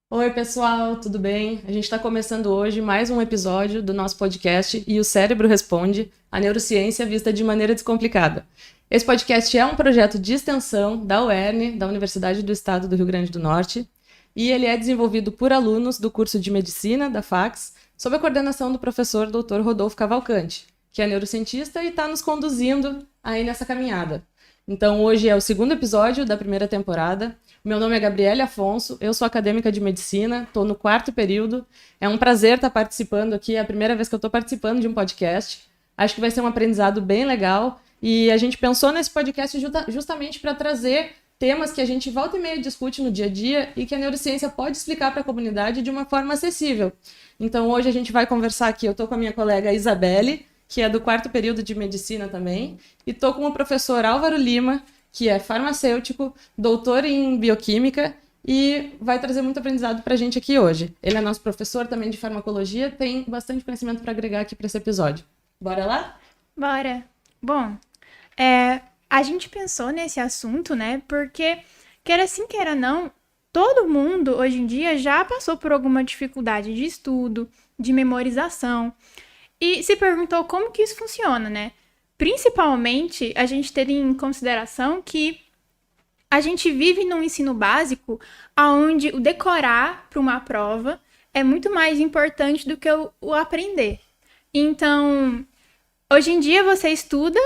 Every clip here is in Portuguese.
Oi, pessoal, tudo bem? A gente está começando hoje mais um episódio do nosso podcast E o Cérebro Responde, a neurociência vista de maneira descomplicada. Esse podcast é um projeto de extensão da UERN, da Universidade do Estado do Rio Grande do Norte, e ele é desenvolvido por alunos do curso de Medicina da FACS, sob a coordenação do professor Dr. Rodolfo Cavalcante, que é neurocientista e está nos conduzindo aí nessa caminhada. Então, hoje é o segundo episódio da primeira temporada. Meu nome é Gabriele Afonso, eu sou acadêmica de medicina, estou no 4º período. É um prazer estar participando aqui, é a primeira vez que eu estou participando de um podcast. Acho que vai ser um aprendizado bem legal e a gente pensou nesse podcast justamente para trazer temas que a gente volta e meia discute no dia a dia e que a neurociência pode explicar para a comunidade de uma forma acessível. Então, hoje a gente vai conversar aqui, eu estou com a minha colega Isabelle, que é do 4º período de medicina também, e estou com o professor Álvaro Lima, que é farmacêutico, doutor em bioquímica e vai trazer muito aprendizado para a gente aqui hoje. Ele é nosso professor também de farmacologia, tem bastante conhecimento para agregar aqui para esse episódio. Bora lá? Bora! Bom, a gente pensou nesse assunto, né? Porque, queira sim, queira não, todo mundo hoje em dia já passou por alguma dificuldade de estudo, de memorização, e se perguntou como que isso funciona, né? Principalmente, a gente ter em consideração que a gente vive num ensino básico onde o decorar para uma prova é muito mais importante do que o aprender. Então, hoje em dia você estuda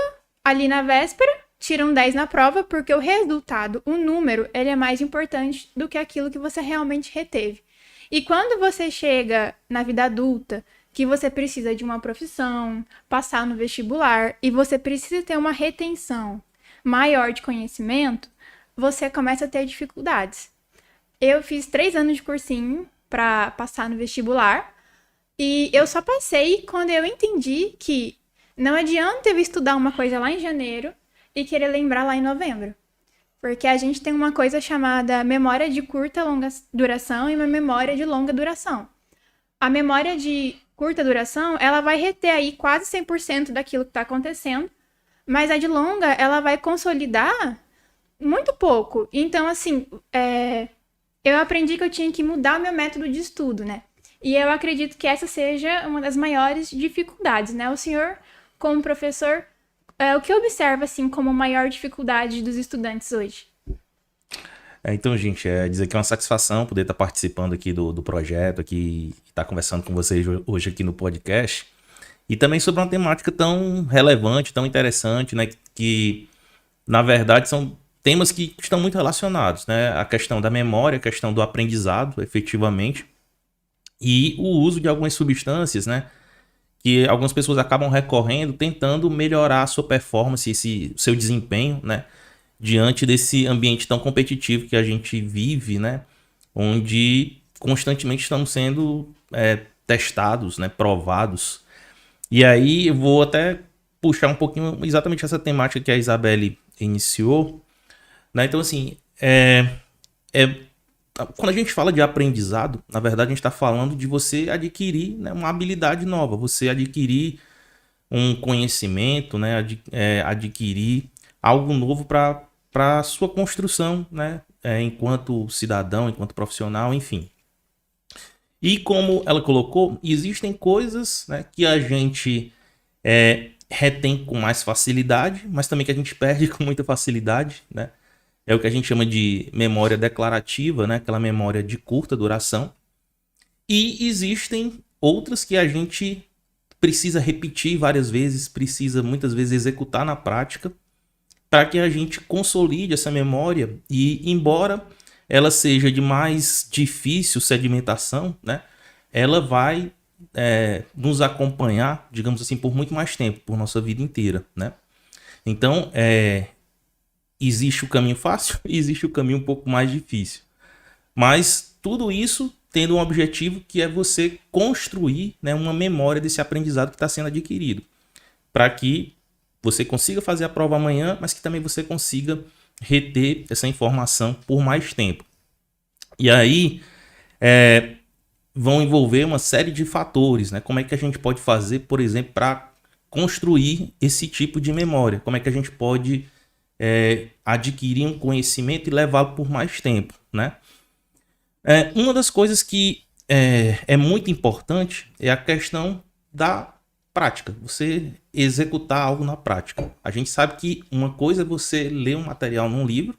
ali na véspera, tira um 10 na prova, porque o resultado, o número, ele é mais importante do que aquilo que você realmente reteve. E quando você chega na vida adulta, que você precisa de uma profissão, passar no vestibular, e você precisa ter uma retenção maior de conhecimento, você começa a ter dificuldades. Eu fiz 3 anos de cursinho para passar no vestibular, e eu só passei quando eu entendi que não adianta eu estudar uma coisa lá em janeiro e querer lembrar lá em novembro. Porque a gente tem uma coisa chamada memória de curta e longa duração e uma memória de longa duração. A memória de curta duração, ela vai reter aí quase 100% daquilo que está acontecendo, mas a de longa, ela vai consolidar muito pouco. Então, assim, eu aprendi que eu tinha que mudar o meu método de estudo, né? E eu acredito que essa seja uma das maiores dificuldades, né? O senhor, como professor, o que observa, assim, como maior dificuldade dos estudantes hoje? Então, gente, dizer que é uma satisfação poder estar participando aqui do projeto, aqui, estar conversando com vocês hoje aqui no podcast. E também sobre uma temática tão relevante, tão interessante, né? Que, na verdade, são temas que estão muito relacionados, né? A questão da memória, a questão do aprendizado, efetivamente, e o uso de algumas substâncias, né? Que algumas pessoas acabam recorrendo, tentando melhorar a sua performance, o seu desempenho, né? Diante desse ambiente tão competitivo que a gente vive, né? Onde constantemente estamos sendo testados, né? Provados. E aí eu vou até puxar um pouquinho exatamente essa temática que a Isabelle iniciou, né? Então, assim, quando a gente fala de aprendizado, na verdade a gente está falando de você adquirir, né, uma habilidade nova, você adquirir um conhecimento, né? Adquirir algo novo para a sua construção, né? Enquanto cidadão, enquanto profissional, enfim. E como ela colocou, existem coisas, né, que a gente retém com mais facilidade, mas também que a gente perde com muita facilidade, né? É o que a gente chama de memória declarativa, né? Aquela memória de curta duração. E existem outras que a gente precisa repetir várias vezes, precisa muitas vezes executar na prática, para que a gente consolide essa memória e, embora ela seja de mais difícil sedimentação, né, ela vai nos acompanhar, digamos assim, por muito mais tempo, por nossa vida inteira, né? Então, existe o caminho fácil e existe o caminho um pouco mais difícil. Mas tudo isso tendo um objetivo que é você construir, né, uma memória desse aprendizado que está sendo adquirido, para que você consiga fazer a prova amanhã, mas que também você consiga reter essa informação por mais tempo. E aí vão envolver uma série de fatores, né? Como é que a gente pode fazer, por exemplo, para construir esse tipo de memória? Como é que a gente pode adquirir um conhecimento e levá-lo por mais tempo, né? Uma das coisas que é muito importante é a questão da prática. Você executar algo na prática. A gente sabe que uma coisa é você ler um material num livro,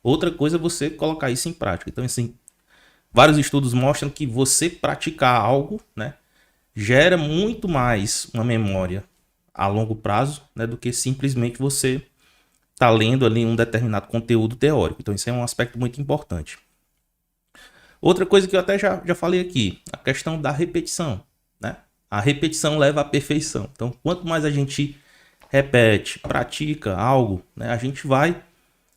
outra coisa é você colocar isso em prática. Então, assim, vários estudos mostram que você praticar algo, né, gera muito mais uma memória a longo prazo, né, do que simplesmente você tá lendo ali um determinado conteúdo teórico. Então, isso é um aspecto muito importante. Outra coisa que eu até já falei aqui, a questão da repetição, né? A repetição leva à perfeição. Então, quanto mais a gente repete, pratica algo, né, a gente vai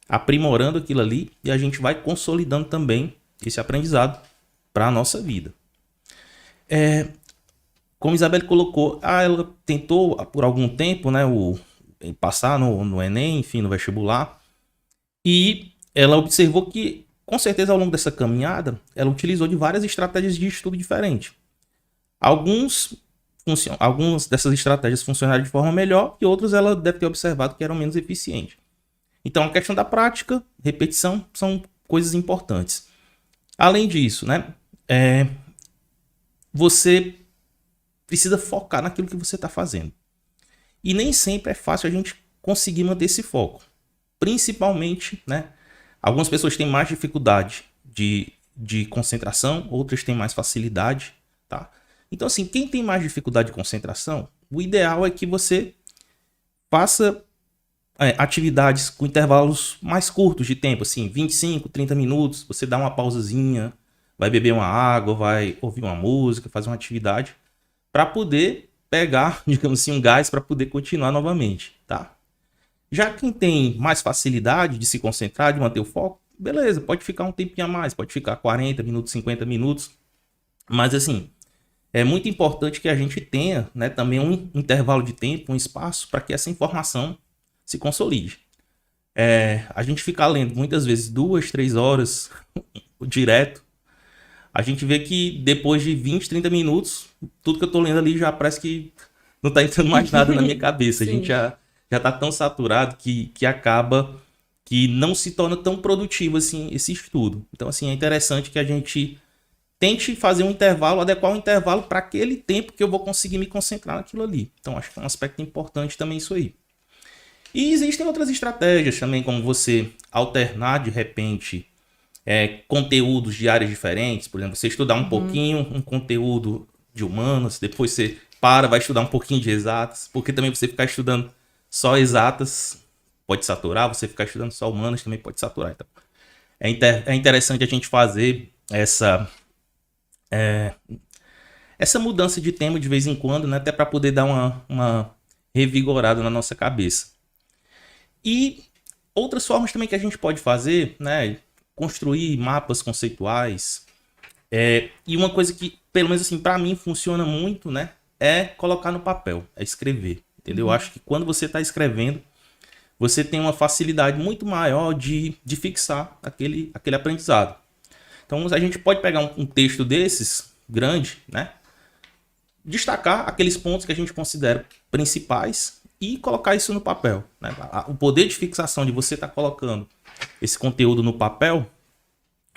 aprimorando aquilo ali e a gente vai consolidando também esse aprendizado para a nossa vida. Como a Isabelle colocou, ela tentou por algum tempo, né, passar no Enem, enfim, no vestibular, e ela observou que, com certeza, ao longo dessa caminhada, ela utilizou de várias estratégias de estudo diferentes. Algumas dessas estratégias funcionaram de forma melhor e outras ela deve ter observado que eram menos eficientes. Então, a questão da prática, repetição, são coisas importantes. Além disso, né, você precisa focar naquilo que você está fazendo. E nem sempre é fácil a gente conseguir manter esse foco. Principalmente, né, algumas pessoas têm mais dificuldade de concentração, outras têm mais facilidade, tá? Então, assim, quem tem mais dificuldade de concentração, o ideal é que você faça atividades com intervalos mais curtos de tempo, assim, 25, 30 minutos, você dá uma pausazinha, vai beber uma água, vai ouvir uma música, fazer uma atividade, para poder pegar, digamos assim, um gás para poder continuar novamente, tá? Já quem tem mais facilidade de se concentrar, de manter o foco, beleza, pode ficar um tempinho a mais, pode ficar 40 minutos, 50 minutos, mas assim, é muito importante que a gente tenha, né, também um intervalo de tempo, um espaço para que essa informação se consolide. A gente fica lendo muitas vezes 2, 3 horas direto, a gente vê que depois de 20, 30 minutos, tudo que eu tô lendo ali já parece que não tá entrando mais nada na minha cabeça. A gente já tá tão saturado que acaba que não se torna tão produtivo assim esse estudo. Então, assim, é interessante que a gente tente fazer um intervalo, adequar um intervalo para aquele tempo que eu vou conseguir me concentrar naquilo ali. Então, acho que é um aspecto importante também isso aí. E existem outras estratégias também, como você alternar de repente conteúdos de áreas diferentes. Por exemplo, você estudar um pouquinho um conteúdo de humanas, depois você vai estudar um pouquinho de exatas, porque também você ficar estudando só exatas pode saturar, você ficar estudando só humanas também pode saturar. Então, é interessante a gente fazer essa mudança de tema de vez em quando, né, até para poder dar uma revigorada na nossa cabeça. E outras formas também que a gente pode fazer, né, construir mapas conceituais. E uma coisa que, pelo menos assim, para mim funciona muito, né, é colocar no papel, é escrever, entendeu? Eu acho que quando você está escrevendo, você tem uma facilidade muito maior de fixar aquele aprendizado. Então, a gente pode pegar um texto desses, grande, né, destacar aqueles pontos que a gente considera principais e colocar isso no papel, né? O poder de fixação de você estar colocando esse conteúdo no papel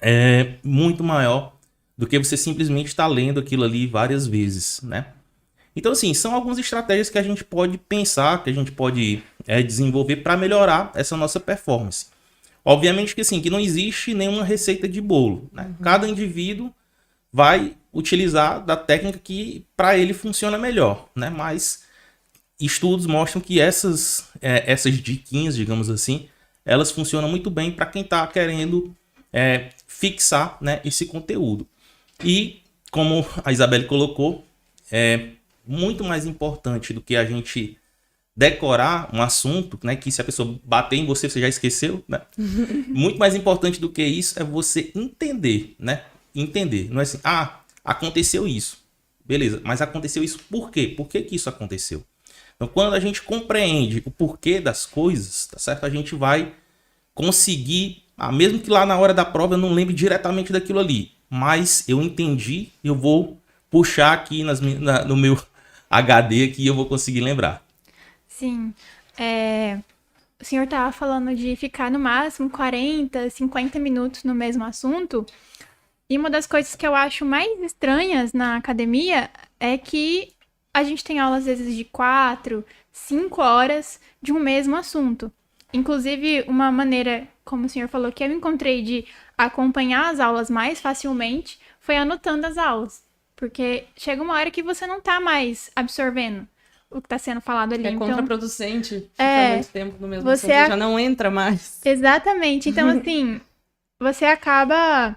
é muito maior do que você simplesmente estar lendo aquilo ali várias vezes, né? Então, assim, são algumas estratégias que a gente pode pensar, que a gente pode desenvolver para melhorar essa nossa performance. Obviamente que, assim, que não existe nenhuma receita de bolo, né? Cada indivíduo vai utilizar da técnica que para ele funciona melhor, né? Mas estudos mostram que essas diquinhas, digamos assim, elas funcionam muito bem para quem está querendo fixar, né, esse conteúdo. E, como a Isabelle colocou, é muito mais importante do que a gente decorar um assunto, né, que se a pessoa bater em você, você já esqueceu, né? Muito mais importante do que isso é você entender, né? Entender. Não é assim, aconteceu isso. Beleza, mas aconteceu isso por quê? Por que isso aconteceu? Então, quando a gente compreende o porquê das coisas, tá certo? A gente vai conseguir, mesmo que lá na hora da prova eu não lembre diretamente daquilo ali, mas eu entendi, eu vou puxar aqui no meu HD aqui e eu vou conseguir lembrar. Sim. O senhor estava falando de ficar no máximo 40, 50 minutos no mesmo assunto. E uma das coisas que eu acho mais estranhas na academia é que a gente tem aulas, às vezes, de 4, 5 horas de um mesmo assunto. Inclusive, uma maneira, como o senhor falou, que eu encontrei de acompanhar as aulas mais facilmente foi anotando as aulas. Porque chega uma hora que você não tá mais absorvendo o que tá sendo falado ali. É Então, contraproducente ficar muito tempo no mesmo você assunto, já não entra mais. exatamente. Então, assim, você acaba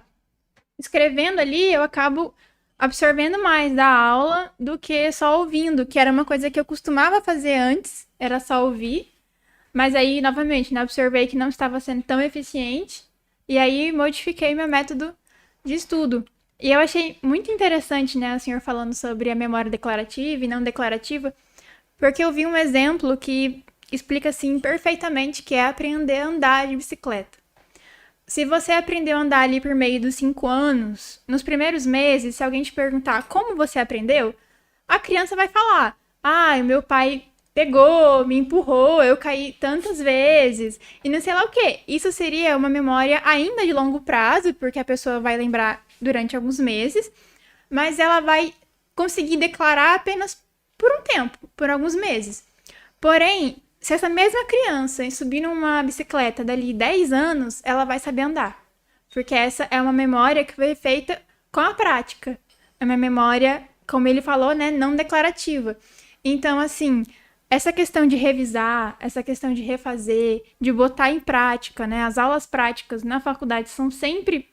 escrevendo ali, eu acabo absorvendo mais da aula do que só ouvindo, que era uma coisa que eu costumava fazer antes, era só ouvir. Mas aí, novamente, né, observei que não estava sendo tão eficiente e aí modifiquei meu método de estudo. E eu achei muito interessante, né, o senhor falando sobre a memória declarativa e não declarativa, porque eu vi um exemplo que explica, assim, perfeitamente que é aprender a andar de bicicleta. Se você aprendeu a andar ali por meio dos 5 anos, nos primeiros meses, se alguém te perguntar como você aprendeu, a criança vai falar: ah, meu pai pegou, me empurrou, eu caí tantas vezes, e não sei lá o quê. Isso seria uma memória ainda de longo prazo, porque a pessoa vai lembrar durante alguns meses, mas ela vai conseguir declarar apenas por um tempo, por alguns meses. Porém, se essa mesma criança subir numa bicicleta dali 10 anos, ela vai saber andar. Porque essa é uma memória que foi feita com a prática. É uma memória, como ele falou, né, não declarativa. Então, assim, essa questão de revisar, essa questão de refazer, de botar em prática, né, as aulas práticas na faculdade são sempre,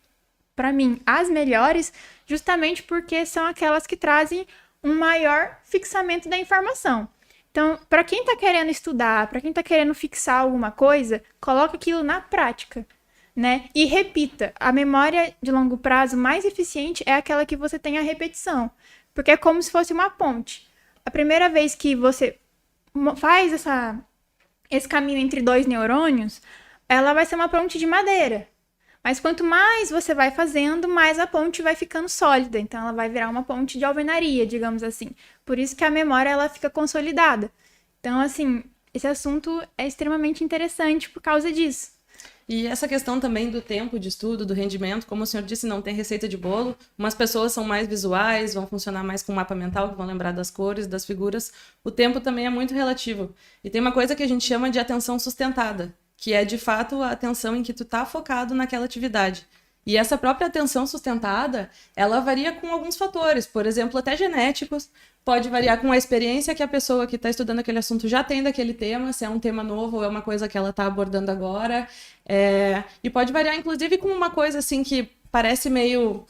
para mim, as melhores, justamente porque são aquelas que trazem um maior fixamento da informação. Então, para quem está querendo estudar, para quem está querendo fixar alguma coisa, coloca aquilo na prática, né? E repita. A memória de longo prazo mais eficiente é aquela que você tem a repetição, porque é como se fosse uma ponte. A primeira vez que você faz esse caminho entre dois neurônios, ela vai ser uma ponte de madeira. Mas quanto mais você vai fazendo, mais a ponte vai ficando sólida. Então, ela vai virar uma ponte de alvenaria, digamos assim. Por isso que a memória ela fica consolidada. Então, assim, esse assunto é extremamente interessante por causa disso. E essa questão também do tempo de estudo, do rendimento, como o senhor disse, não tem receita de bolo. Umas pessoas são mais visuais, vão funcionar mais com mapa mental, que vão lembrar das cores, das figuras. O tempo também é muito relativo. E tem uma coisa que a gente chama de atenção sustentada, que é, de fato, a atenção em que tu tá focado naquela atividade. E essa própria atenção sustentada, ela varia com alguns fatores, por exemplo, até genéticos, pode variar com a experiência que a pessoa que está estudando aquele assunto já tem daquele tema, se é um tema novo ou é uma coisa que ela está abordando agora, e pode variar, inclusive, com uma coisa, assim, que parece meio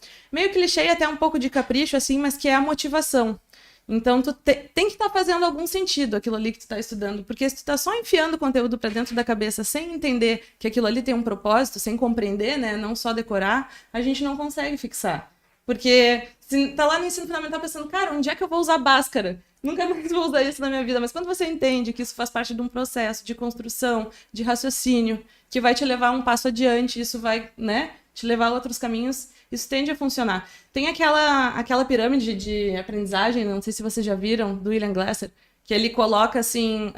clichê e até um pouco de capricho, assim, mas que é a motivação. Então, tu tem que estar fazendo algum sentido aquilo ali que tu está estudando, porque se tu está só enfiando o conteúdo para dentro da cabeça sem entender que aquilo ali tem um propósito, sem compreender, né, não só decorar, a gente não consegue fixar. Porque se tá lá no ensino fundamental pensando, cara, onde é que eu vou usar Bhaskara? Nunca mais vou usar isso na minha vida. Mas quando você entende que isso faz parte de um processo de construção, de raciocínio, que vai te levar um passo adiante, isso vai, né, te levar a outros caminhos, isso tende a funcionar. Tem aquela pirâmide de aprendizagem, não sei se vocês já viram, do William Glasser, que ele coloca, assim,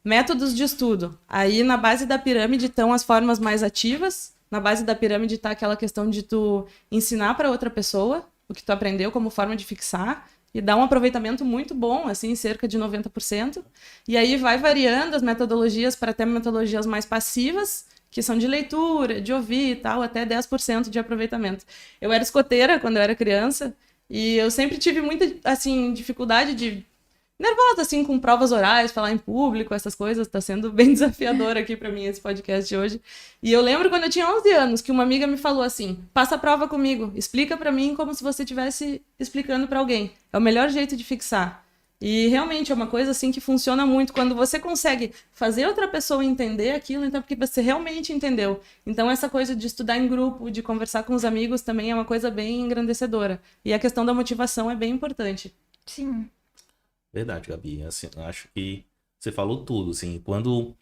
métodos de estudo. Aí, na base da pirâmide estão as formas mais ativas, na base da pirâmide está aquela questão de tu ensinar para outra pessoa o que tu aprendeu como forma de fixar, e dá um aproveitamento muito bom, assim, cerca de 90%. E aí vai variando as metodologias para até metodologias mais passivas, que são de leitura, de ouvir e tal, até 10% de aproveitamento. Eu era escoteira quando eu era criança, e eu sempre tive muita, assim, dificuldade de... nervosa, assim, com provas orais, falar em público, essas coisas. Tá sendo bem desafiador aqui pra mim esse podcast de hoje. E eu lembro quando eu tinha 11 anos, que uma amiga me falou assim, passa a prova comigo, explica pra mim como se você estivesse explicando pra alguém. É o melhor jeito de fixar. E realmente é uma coisa assim que funciona muito quando você consegue fazer outra pessoa entender aquilo, então porque você realmente entendeu. Então essa coisa de estudar em grupo, de conversar com os amigos também é uma coisa bem engrandecedora. E a questão da motivação é bem importante. Sim. Verdade, Gabi. Assim, acho que você falou tudo. Assim, quando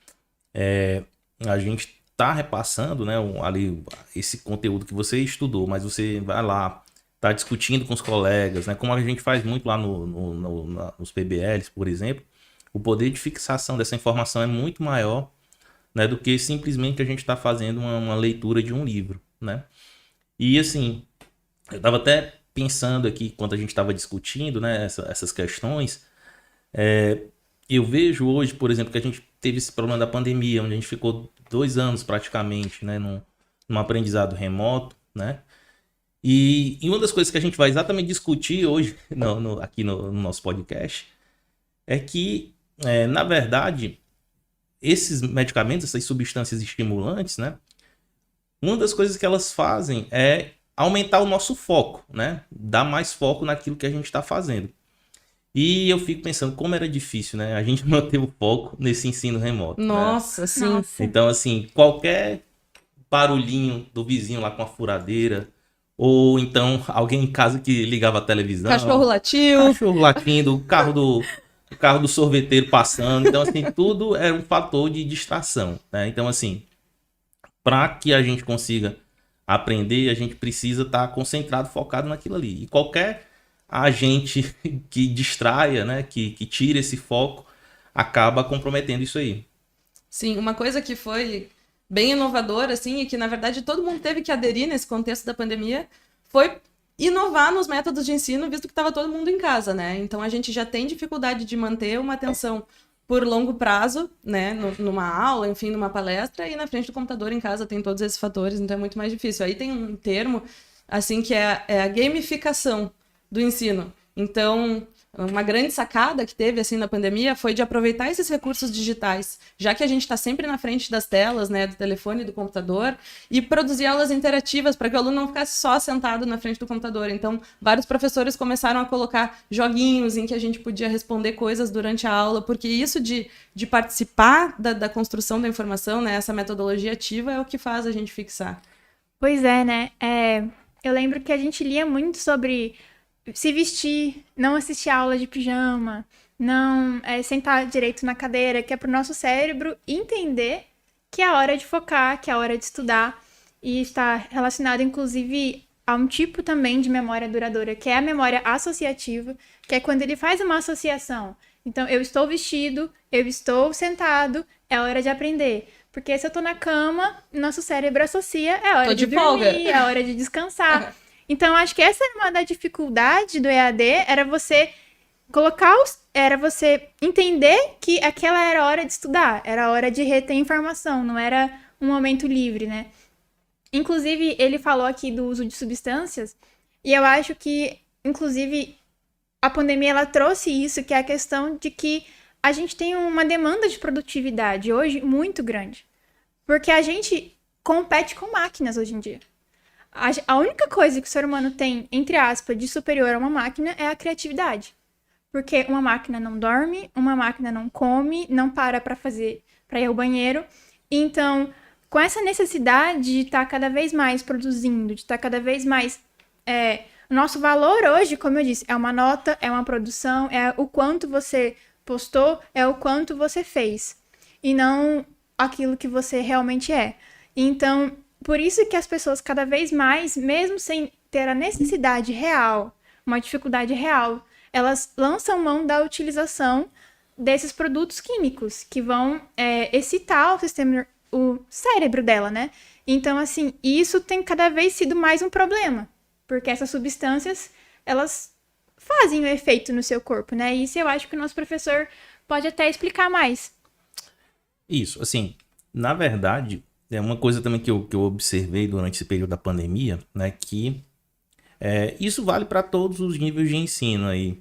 a gente tá repassando, né, ali esse conteúdo que você estudou, mas você vai lá, tá discutindo com os colegas, né, como a gente faz muito lá nos PBLs, por exemplo, o poder de fixação dessa informação é muito maior, né, do que simplesmente a gente tá fazendo uma leitura de um livro, né? E assim, Eu estava até pensando aqui, quando a gente estava discutindo, né, essas questões, eu vejo hoje, por exemplo, que a gente teve esse problema da pandemia, onde a gente ficou 2 anos praticamente, né, num aprendizado remoto, né? E uma das coisas que a gente vai exatamente discutir hoje, aqui no nosso podcast, é que, na verdade, esses medicamentos, essas substâncias estimulantes, né? Uma das coisas que elas fazem é aumentar o nosso foco, né? Dar mais foco naquilo que a gente está fazendo. E eu fico pensando como era difícil, né? A gente manter o foco nesse ensino remoto. Nossa, né? sim. Nossa. Então, assim, qualquer barulhinho do vizinho lá com a furadeira, ou então alguém em casa que ligava a televisão. Cachorro latiu. Cachorro latindo, o carro do sorveteiro passando. Então, assim, tudo era um fator de distração, né? Então, assim, para que a gente consiga aprender, a gente precisa estar concentrado, focado naquilo ali. E qualquer agente que distraia, né, que tire esse foco, acaba comprometendo isso aí. Sim, uma coisa que foi bem inovadora, assim, e que, na verdade, todo mundo teve que aderir nesse contexto da pandemia, foi inovar nos métodos de ensino, visto que estava todo mundo em casa, né? Então, a gente já tem dificuldade de manter uma atenção por longo prazo, né, numa aula, enfim, numa palestra, e na frente do computador em casa tem todos esses fatores, então é muito mais difícil. Aí tem um termo, assim, que é a gamificação do ensino. Então, uma grande sacada que teve, assim, na pandemia foi de aproveitar esses recursos digitais, já que a gente está sempre na frente das telas, né, do telefone e do computador, e produzir aulas interativas para que o aluno não ficasse só sentado na frente do computador. Então, vários professores começaram a colocar joguinhos em que a gente podia responder coisas durante a aula, porque isso de participar da construção da informação, né, essa metodologia ativa é o que faz a gente fixar. Pois é, né? Eu lembro que a gente lia muito sobre se vestir, não assistir a aula de pijama, não sentar direito na cadeira, que é para o nosso cérebro entender que é a hora de focar, que é a hora de estudar, e está relacionado, inclusive, a um tipo também de memória duradoura, que é a memória associativa, que é quando ele faz uma associação. Então, eu estou vestido, eu estou sentado, é hora de aprender. Porque se eu tô na cama, nosso cérebro associa, é hora de dormir, folga. é hora de descansar. Então, acho que essa era uma da dificuldade do EAD, era você era você entender que aquela era a hora de estudar, era a hora de reter informação, não era um momento livre, né? Inclusive, ele falou aqui do uso de substâncias, e eu acho que, inclusive, a pandemia, ela trouxe isso, que é a questão de que a gente tem uma demanda de produtividade hoje muito grande. Porque a gente compete com máquinas hoje em dia. A única coisa que o ser humano tem, entre aspas, de superior a uma máquina é a criatividade. Porque uma máquina não dorme, uma máquina não come, não para ir ao banheiro. Então, com essa necessidade de estar cada vez mais produzindo, de estar cada vez mais... O nosso valor hoje, como eu disse, é uma nota, é uma produção, é o quanto você postou, é o quanto você fez. E não aquilo que você realmente é. Então, por isso que as pessoas cada vez mais, mesmo sem ter a necessidade real, uma dificuldade real, elas lançam mão da utilização desses produtos químicos que vão excitar o cérebro dela, né? Então, assim, isso tem cada vez sido mais um problema, porque essas substâncias, elas fazem o efeito no seu corpo, né? E isso eu acho que o nosso professor pode até explicar mais. Isso, assim, na verdade, é uma coisa também que eu observei durante esse período da pandemia, né, que isso vale para todos os níveis de ensino aí.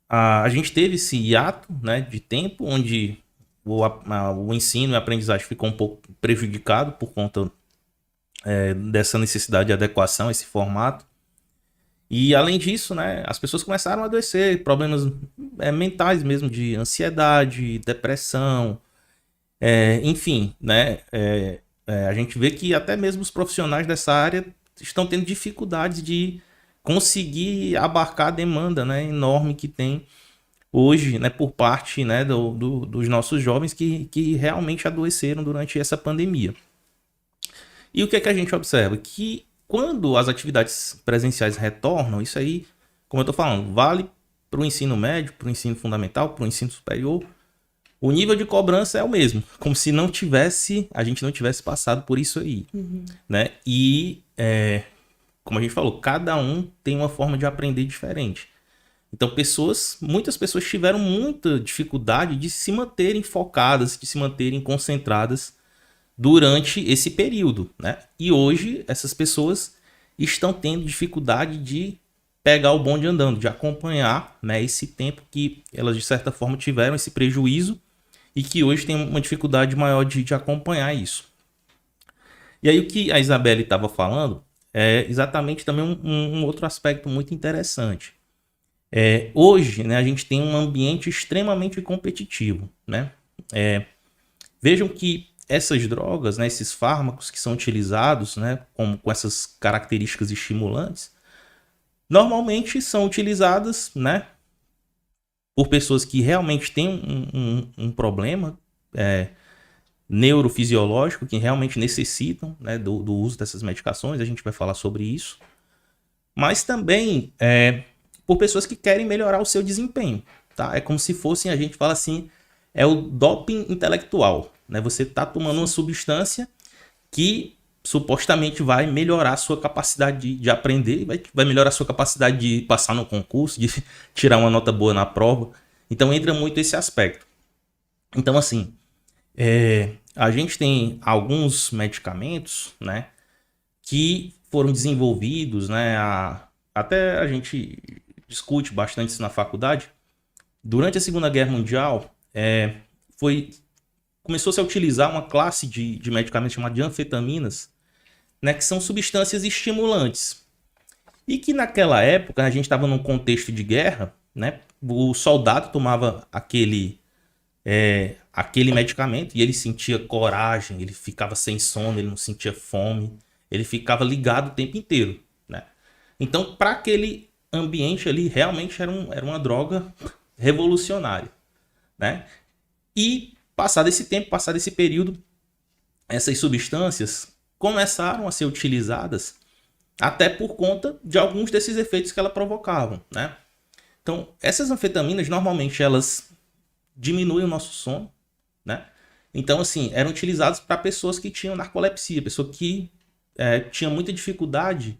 A gente teve esse hiato, né, de tempo onde o ensino e a aprendizagem ficou um pouco prejudicado por conta dessa necessidade de adequação a esse formato. E além disso, né, as pessoas começaram a adoecer, problemas mentais mesmo, de ansiedade, depressão, enfim, né, a gente vê que até mesmo os profissionais dessa área estão tendo dificuldades de conseguir abarcar a demanda, né, enorme que tem hoje, né, por parte, né, dos nossos jovens que realmente adoeceram durante essa pandemia. E o que é que a gente observa? Que quando as atividades presenciais retornam, isso aí, como eu estou falando, vale para o ensino médio, para o ensino fundamental, para o ensino superior, o nível de cobrança é o mesmo, como se a gente não tivesse passado por isso aí, né? E como a gente falou, cada um tem uma forma de aprender diferente. Então, muitas pessoas tiveram muita dificuldade de se manterem focadas, de se manterem concentradas durante esse período, né? E hoje, essas pessoas estão tendo dificuldade de pegar o bonde andando, de acompanhar, né, esse tempo que elas, de certa forma, tiveram esse prejuízo e que hoje tem uma dificuldade maior de acompanhar isso. E aí o que a Isabelle estava falando é exatamente também um outro aspecto muito interessante. Hoje, né, a gente tem um ambiente extremamente competitivo, né? Vejam que essas drogas, né, esses fármacos que são utilizados, né, com essas características estimulantes, normalmente são utilizadas, né, por pessoas que realmente têm um problema neurofisiológico, que realmente necessitam, né, do uso dessas medicações. A gente vai falar sobre isso. Mas também por pessoas que querem melhorar o seu desempenho. Tá? É como se fossem, a gente fala assim, é o doping intelectual. Né? Você está tomando uma substância que supostamente vai melhorar a sua capacidade de aprender, vai melhorar a sua capacidade de passar no concurso, de tirar uma nota boa na prova. Então entra muito esse aspecto. Então, assim, a gente tem alguns medicamentos, né, que foram desenvolvidos, né, até a gente discute bastante isso na faculdade. Durante a Segunda Guerra Mundial, começou-se a utilizar uma classe de medicamentos chamada de anfetaminas, né, que são substâncias estimulantes. E que naquela época, a gente estava num contexto de guerra, né, o soldado tomava aquele medicamento e ele sentia coragem, ele ficava sem sono, ele não sentia fome, ele ficava ligado o tempo inteiro, né? Então, para aquele ambiente ali, realmente era uma droga revolucionária, né? E passado esse tempo, passado esse período, essas substâncias começaram a ser utilizadas até por conta de alguns desses efeitos que elas provocavam, né? Então, essas anfetaminas, normalmente, elas diminuem o nosso sono, né? Então, assim, eram utilizadas para pessoas que tinham narcolepsia, pessoa que tinha muita dificuldade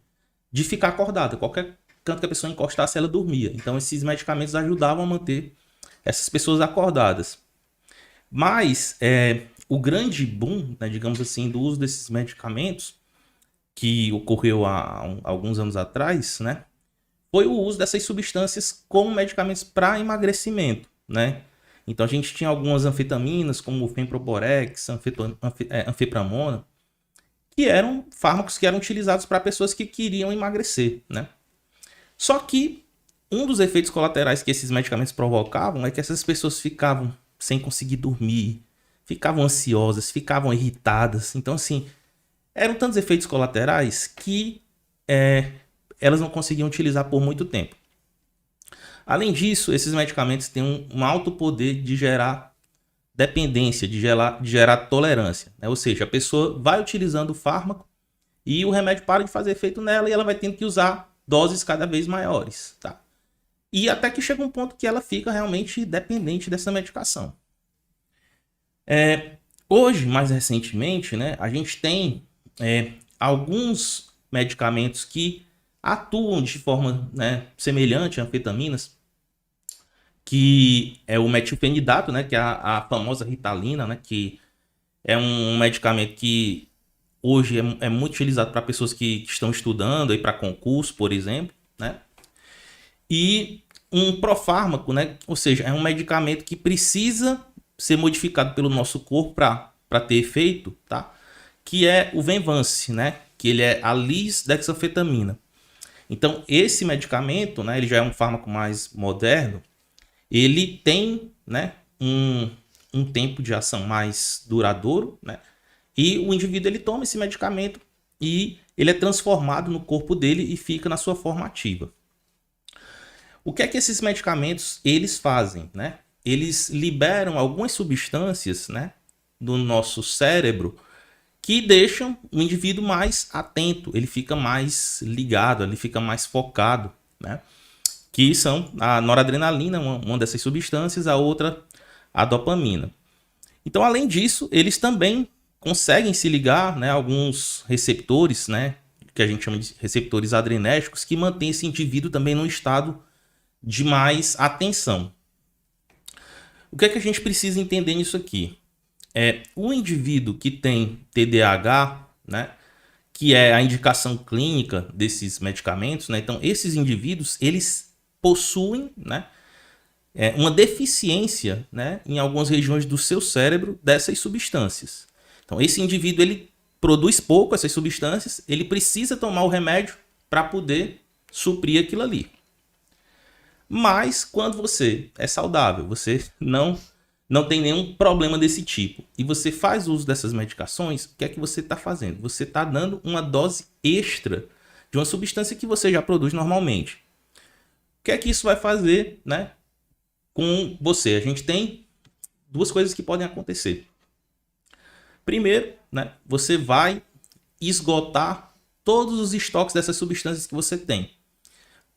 de ficar acordada. Qualquer canto que a pessoa encostasse, ela dormia. Então, esses medicamentos ajudavam a manter essas pessoas acordadas. Mas o grande boom, né, digamos assim, do uso desses medicamentos, que ocorreu há alguns anos atrás, né, foi o uso dessas substâncias como medicamentos para emagrecimento, né? Então a gente tinha algumas anfetaminas, como o Femproborex, anfepramona, que eram fármacos que eram utilizados para pessoas que queriam emagrecer, né? Só que um dos efeitos colaterais que esses medicamentos provocavam é que essas pessoas ficavam sem conseguir dormir, ficavam ansiosas, ficavam irritadas. Então, assim, eram tantos efeitos colaterais que elas não conseguiam utilizar por muito tempo. Além disso, esses medicamentos têm um alto poder de gerar dependência, de gerar tolerância, né? Ou seja, a pessoa vai utilizando o fármaco e o remédio para de fazer efeito nela e ela vai tendo que usar doses cada vez maiores, tá? E até que chega um ponto que ela fica realmente dependente dessa medicação. Hoje, mais recentemente, né, a gente tem alguns medicamentos que atuam de forma, né, semelhante a anfetaminas, que é o metilfenidato, né, que é a famosa Ritalina, né, que é um medicamento que hoje é muito utilizado para pessoas que estão estudando, para concurso, por exemplo, né? E um profármaco, né, ou seja, é um medicamento que precisa ser modificado pelo nosso corpo para ter efeito, tá? Que é o Venvance, né, que ele é a lisdexanfetamina. Então, esse medicamento, né, ele já é um fármaco mais moderno, ele tem, né, um tempo de ação mais duradouro, né, e o indivíduo ele toma esse medicamento e ele é transformado no corpo dele e fica na sua forma ativa. O que é que esses medicamentos eles fazem, né? Eles liberam algumas substâncias, né, do nosso cérebro que deixam o indivíduo mais atento, ele fica mais ligado, ele fica mais focado, né? Que são a noradrenalina, uma dessas substâncias, a outra, a dopamina. Então, além disso, eles também conseguem se ligar, né, a alguns receptores, né, que a gente chama de receptores adrenérgicos, que mantém esse indivíduo também num estado de mais atenção. O que é que a gente precisa entender nisso aqui? O indivíduo que tem TDAH, né, que é a indicação clínica desses medicamentos, né, então esses indivíduos, eles possuem, né, uma deficiência, né, em algumas regiões do seu cérebro dessas substâncias. Então esse indivíduo, ele produz pouco essas substâncias, ele precisa tomar o remédio para poder suprir aquilo ali. Mas quando você é saudável, você não tem nenhum problema desse tipo, e você faz uso dessas medicações, o que é que você está fazendo? Você está dando uma dose extra de uma substância que você já produz normalmente. O que é que isso vai fazer, né, com você? A gente tem duas coisas que podem acontecer. Primeiro, né, você vai esgotar todos os estoques dessas substâncias que você tem.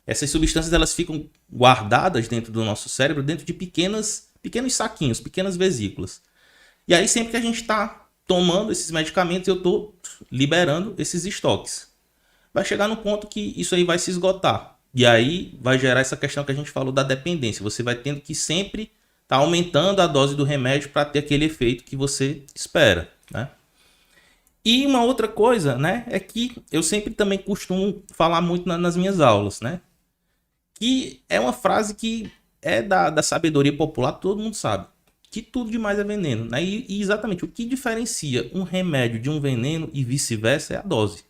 Essas substâncias, elas ficam guardadas dentro do nosso cérebro, dentro de pequenos saquinhos, pequenas vesículas. E aí, sempre que a gente está tomando esses medicamentos, eu estou liberando esses estoques. Vai chegar no ponto que isso aí vai se esgotar. E aí vai gerar essa questão que a gente falou da dependência. Você vai tendo que sempre estar aumentando a dose do remédio para ter aquele efeito que você espera, né? E uma outra coisa, né, é que eu sempre também costumo falar muito nas minhas aulas, né? Que é uma frase que é da sabedoria popular, todo mundo sabe. Que tudo demais é veneno, né? E exatamente o que diferencia um remédio de um veneno e vice-versa é a dose.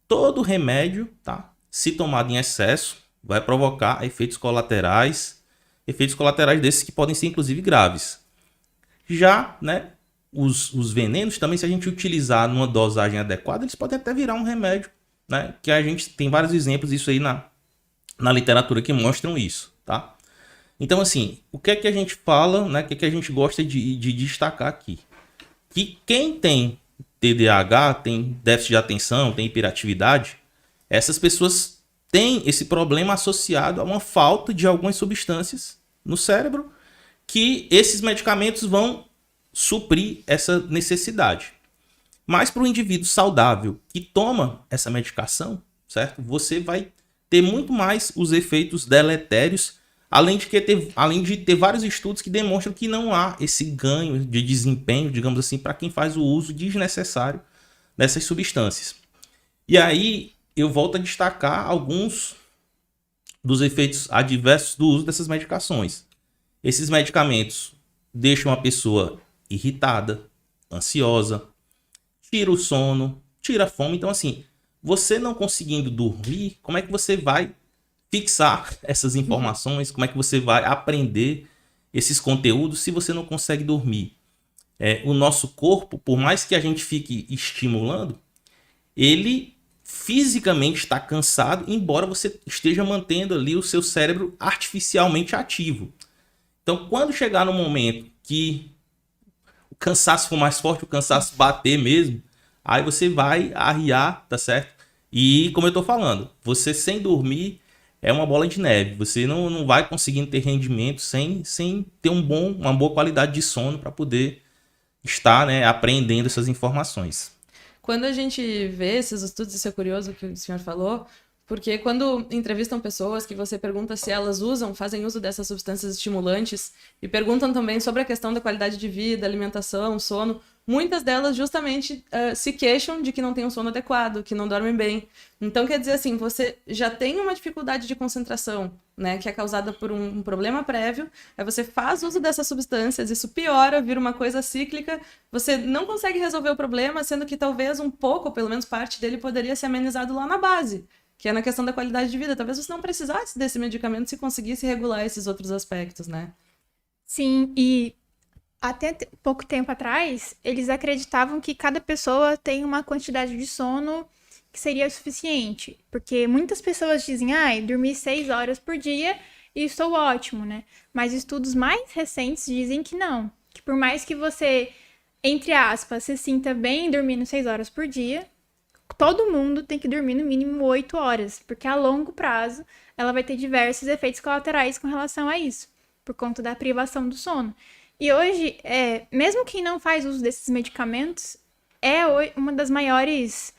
Todo remédio, tá, se tomado em excesso, vai provocar efeitos colaterais desses que podem ser inclusive graves. Já, né, os venenos também, se a gente utilizar numa dosagem adequada, eles podem até virar um remédio, né? Que a gente tem vários exemplos disso aí na literatura que mostram isso, tá? Então, assim, o que é que a gente fala, né? O que é que a gente gosta de destacar aqui? Que quem tem TDAH, tem déficit de atenção, tem hiperatividade, essas pessoas têm esse problema associado a uma falta de algumas substâncias no cérebro, que esses medicamentos vão suprir essa necessidade. Mas para o indivíduo saudável que toma essa medicação, certo? Você vai ter muito mais os efeitos deletérios, além de ter vários estudos que demonstram que não há esse ganho de desempenho, digamos assim, para quem faz o uso desnecessário dessas substâncias. E aí eu volto a destacar alguns dos efeitos adversos do uso dessas medicações. Esses medicamentos deixam a pessoa irritada, ansiosa, tira o sono, tira a fome. Então, assim, você não conseguindo dormir, como é que você vai fixar essas informações? Como é que você vai aprender esses conteúdos se você não consegue dormir? O nosso corpo, por mais que a gente fique estimulando, ele fisicamente está cansado, embora você esteja mantendo ali o seu cérebro artificialmente ativo. Então, quando chegar no momento que o cansaço for mais forte, o cansaço bater mesmo, aí você vai arriar, tá certo? E, como eu tô falando, você sem dormir é uma bola de neve. Você não vai conseguindo ter rendimento sem ter uma boa qualidade de sono para poder estar, né, aprendendo essas informações. Quando a gente vê esses estudos, isso é curioso que o senhor falou, porque quando entrevistam pessoas que você pergunta se elas fazem uso dessas substâncias estimulantes e perguntam também sobre a questão da qualidade de vida, alimentação, sono, muitas delas justamente se queixam de que não tem um sono adequado, que não dormem bem. Então, quer dizer assim, você já tem uma dificuldade de concentração, né, que é causada por um problema prévio, aí você faz uso dessas substâncias, isso piora, vira uma coisa cíclica, você não consegue resolver o problema, sendo que talvez um pouco, pelo menos parte dele, poderia ser amenizado lá na base, que é na questão da qualidade de vida. Talvez você não precisasse desse medicamento se conseguisse regular esses outros aspectos, né? Sim, e até pouco tempo atrás, eles acreditavam que cada pessoa tem uma quantidade de sono que seria suficiente. Porque muitas pessoas dizem, dormi 6 horas por dia e estou ótimo, né? Mas estudos mais recentes dizem que não. Que por mais que você, entre aspas, se sinta bem dormindo 6 horas por dia, todo mundo tem que dormir no mínimo 8 horas. Porque a longo prazo, ela vai ter diversos efeitos colaterais com relação a isso. Por conta da privação do sono. E hoje, mesmo quem não faz uso desses medicamentos, é uma das maiores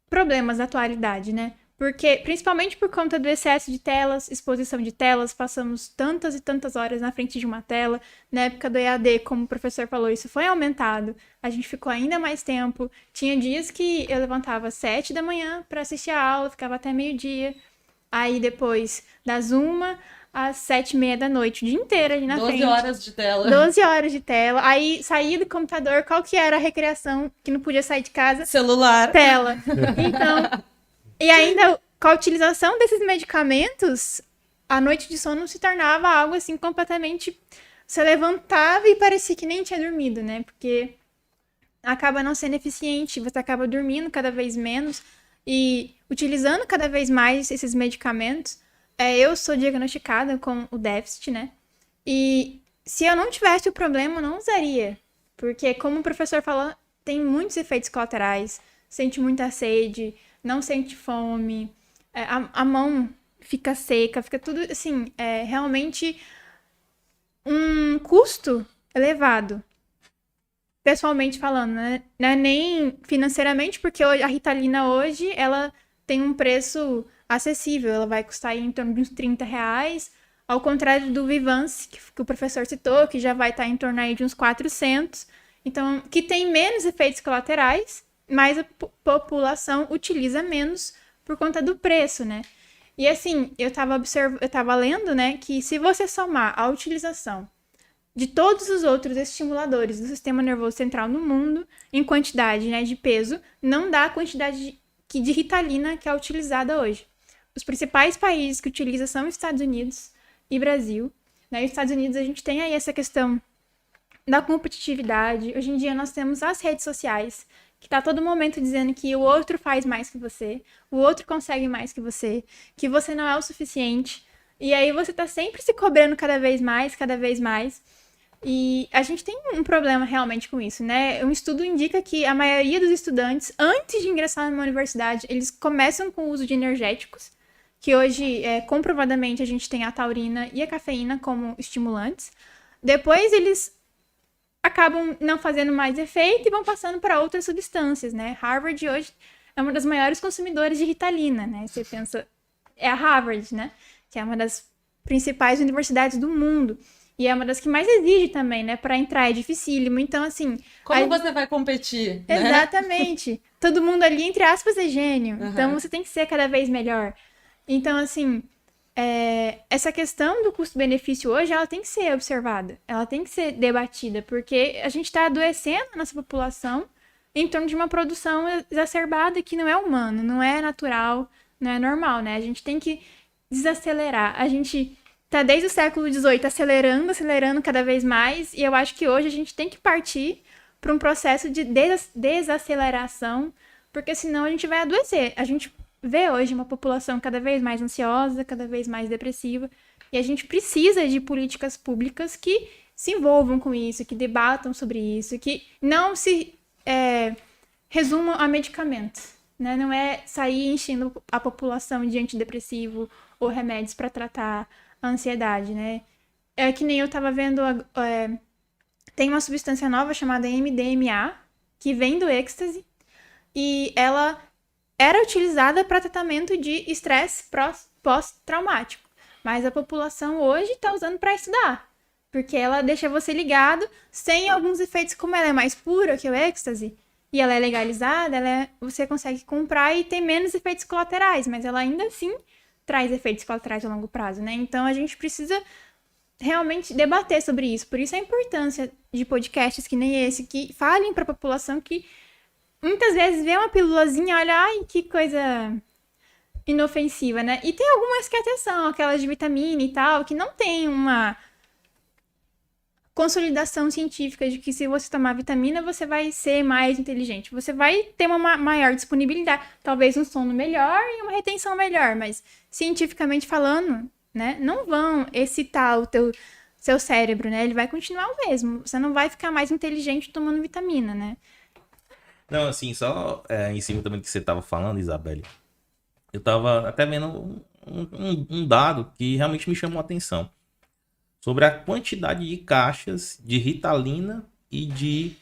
problemas da atualidade, né? Porque, principalmente por conta do excesso de telas, exposição de telas, passamos tantas e tantas horas na frente de uma tela. Na época do EAD, como o professor falou, isso foi aumentado. A gente ficou ainda mais tempo. Tinha dias que eu levantava às 7 da manhã para assistir a aula, ficava até meio-dia. Aí depois, das 1 às 7h30 da noite, o dia inteiro ali na frente. 12 horas de tela. 12 horas de tela. Aí saía do computador, qual que era a recreação que não podia sair de casa? Celular. Tela. Então, e ainda com a utilização desses medicamentos, a noite de sono se tornava algo assim completamente... Você levantava e parecia que nem tinha dormido, né? Porque acaba não sendo eficiente, você acaba dormindo cada vez menos e utilizando cada vez mais esses medicamentos. Eu sou diagnosticada com o déficit, né? E se eu não tivesse o problema, eu não usaria. Porque, como o professor falou, tem muitos efeitos colaterais. Sente muita sede, não sente fome, a mão fica seca, fica tudo, assim, realmente um custo elevado. Pessoalmente falando, né? Não é nem financeiramente, porque a Ritalina hoje, ela tem um preço acessível, ela vai custar aí em torno de uns R$30, ao contrário do Vyvanse, que o professor citou, que já vai estar em torno aí de uns 400, então, que tem menos efeitos colaterais, mas a população utiliza menos por conta do preço, né? E assim, eu tava lendo, né, que se você somar a utilização de todos os outros estimuladores do sistema nervoso central no mundo, em quantidade, né, de peso, não dá a quantidade de Ritalina que é utilizada hoje. Os principais países que utilizam são Estados Unidos e Brasil. Né? Nos Estados Unidos a gente tem aí essa questão da competitividade. Hoje em dia nós temos as redes sociais, que tá a todo momento dizendo que o outro faz mais que você, o outro consegue mais que você não é o suficiente. E aí você tá sempre se cobrando cada vez mais, cada vez mais. E a gente tem um problema realmente com isso, né? Um estudo indica que a maioria dos estudantes, antes de ingressar numa universidade, eles começam com o uso de energéticos, que hoje, comprovadamente, a gente tem a taurina e a cafeína como estimulantes. Depois eles acabam não fazendo mais efeito e vão passando para outras substâncias, né? Harvard hoje é uma das maiores consumidoras de Ritalina, né? Você pensa, é a Harvard, né? Que é uma das principais universidades do mundo. E é uma das que mais exige também, né? Para entrar é dificílimo. Então, assim... Como você vai competir? Né? Exatamente. Todo mundo ali, entre aspas, é gênio. Uhum. Então, você tem que ser cada vez melhor. Então, assim... essa questão do custo-benefício hoje, ela tem que ser observada. Ela tem que ser debatida. Porque a gente está adoecendo a nossa população em torno de uma produção exacerbada que não é humana, não é natural, não é normal, né? A gente tem que desacelerar. A gente... tá desde o século XVIII acelerando cada vez mais, e eu acho que hoje a gente tem que partir para um processo de desaceleração, porque senão a gente vai adoecer. A gente vê hoje uma população cada vez mais ansiosa, cada vez mais depressiva, e a gente precisa de políticas públicas que se envolvam com isso, que debatam sobre isso, que não se resumam a medicamentos, né? Não é sair enchendo a população de antidepressivo ou remédios para tratar a ansiedade, né? É que nem eu tava vendo... tem uma substância nova chamada MDMA, que vem do êxtase, e ela era utilizada para tratamento de estresse pós-traumático. Mas a população hoje está usando para estudar, porque ela deixa você ligado sem alguns efeitos, como ela é mais pura que o êxtase, e ela é legalizada, você consegue comprar e tem menos efeitos colaterais, mas ela ainda assim traz efeitos colaterais a longo prazo, né? Então, a gente precisa realmente debater sobre isso. Por isso a importância de podcasts que nem esse, que falem para a população que muitas vezes vê uma pílulazinha, olha, ai, que coisa inofensiva, né? E tem algumas que até são, aquelas de vitamina e tal, que não tem uma consolidação científica de que se você tomar vitamina, você vai ser mais inteligente. Você vai ter uma maior disponibilidade, talvez um sono melhor e uma retenção melhor, mas cientificamente falando, né, não vão excitar o seu cérebro, né? Ele vai continuar o mesmo. Você não vai ficar mais inteligente tomando vitamina, né? Não, assim, só em cima também do que você estava falando, Isabelle, eu estava até vendo um dado que realmente me chamou a atenção. Sobre a quantidade de caixas de Ritalina e de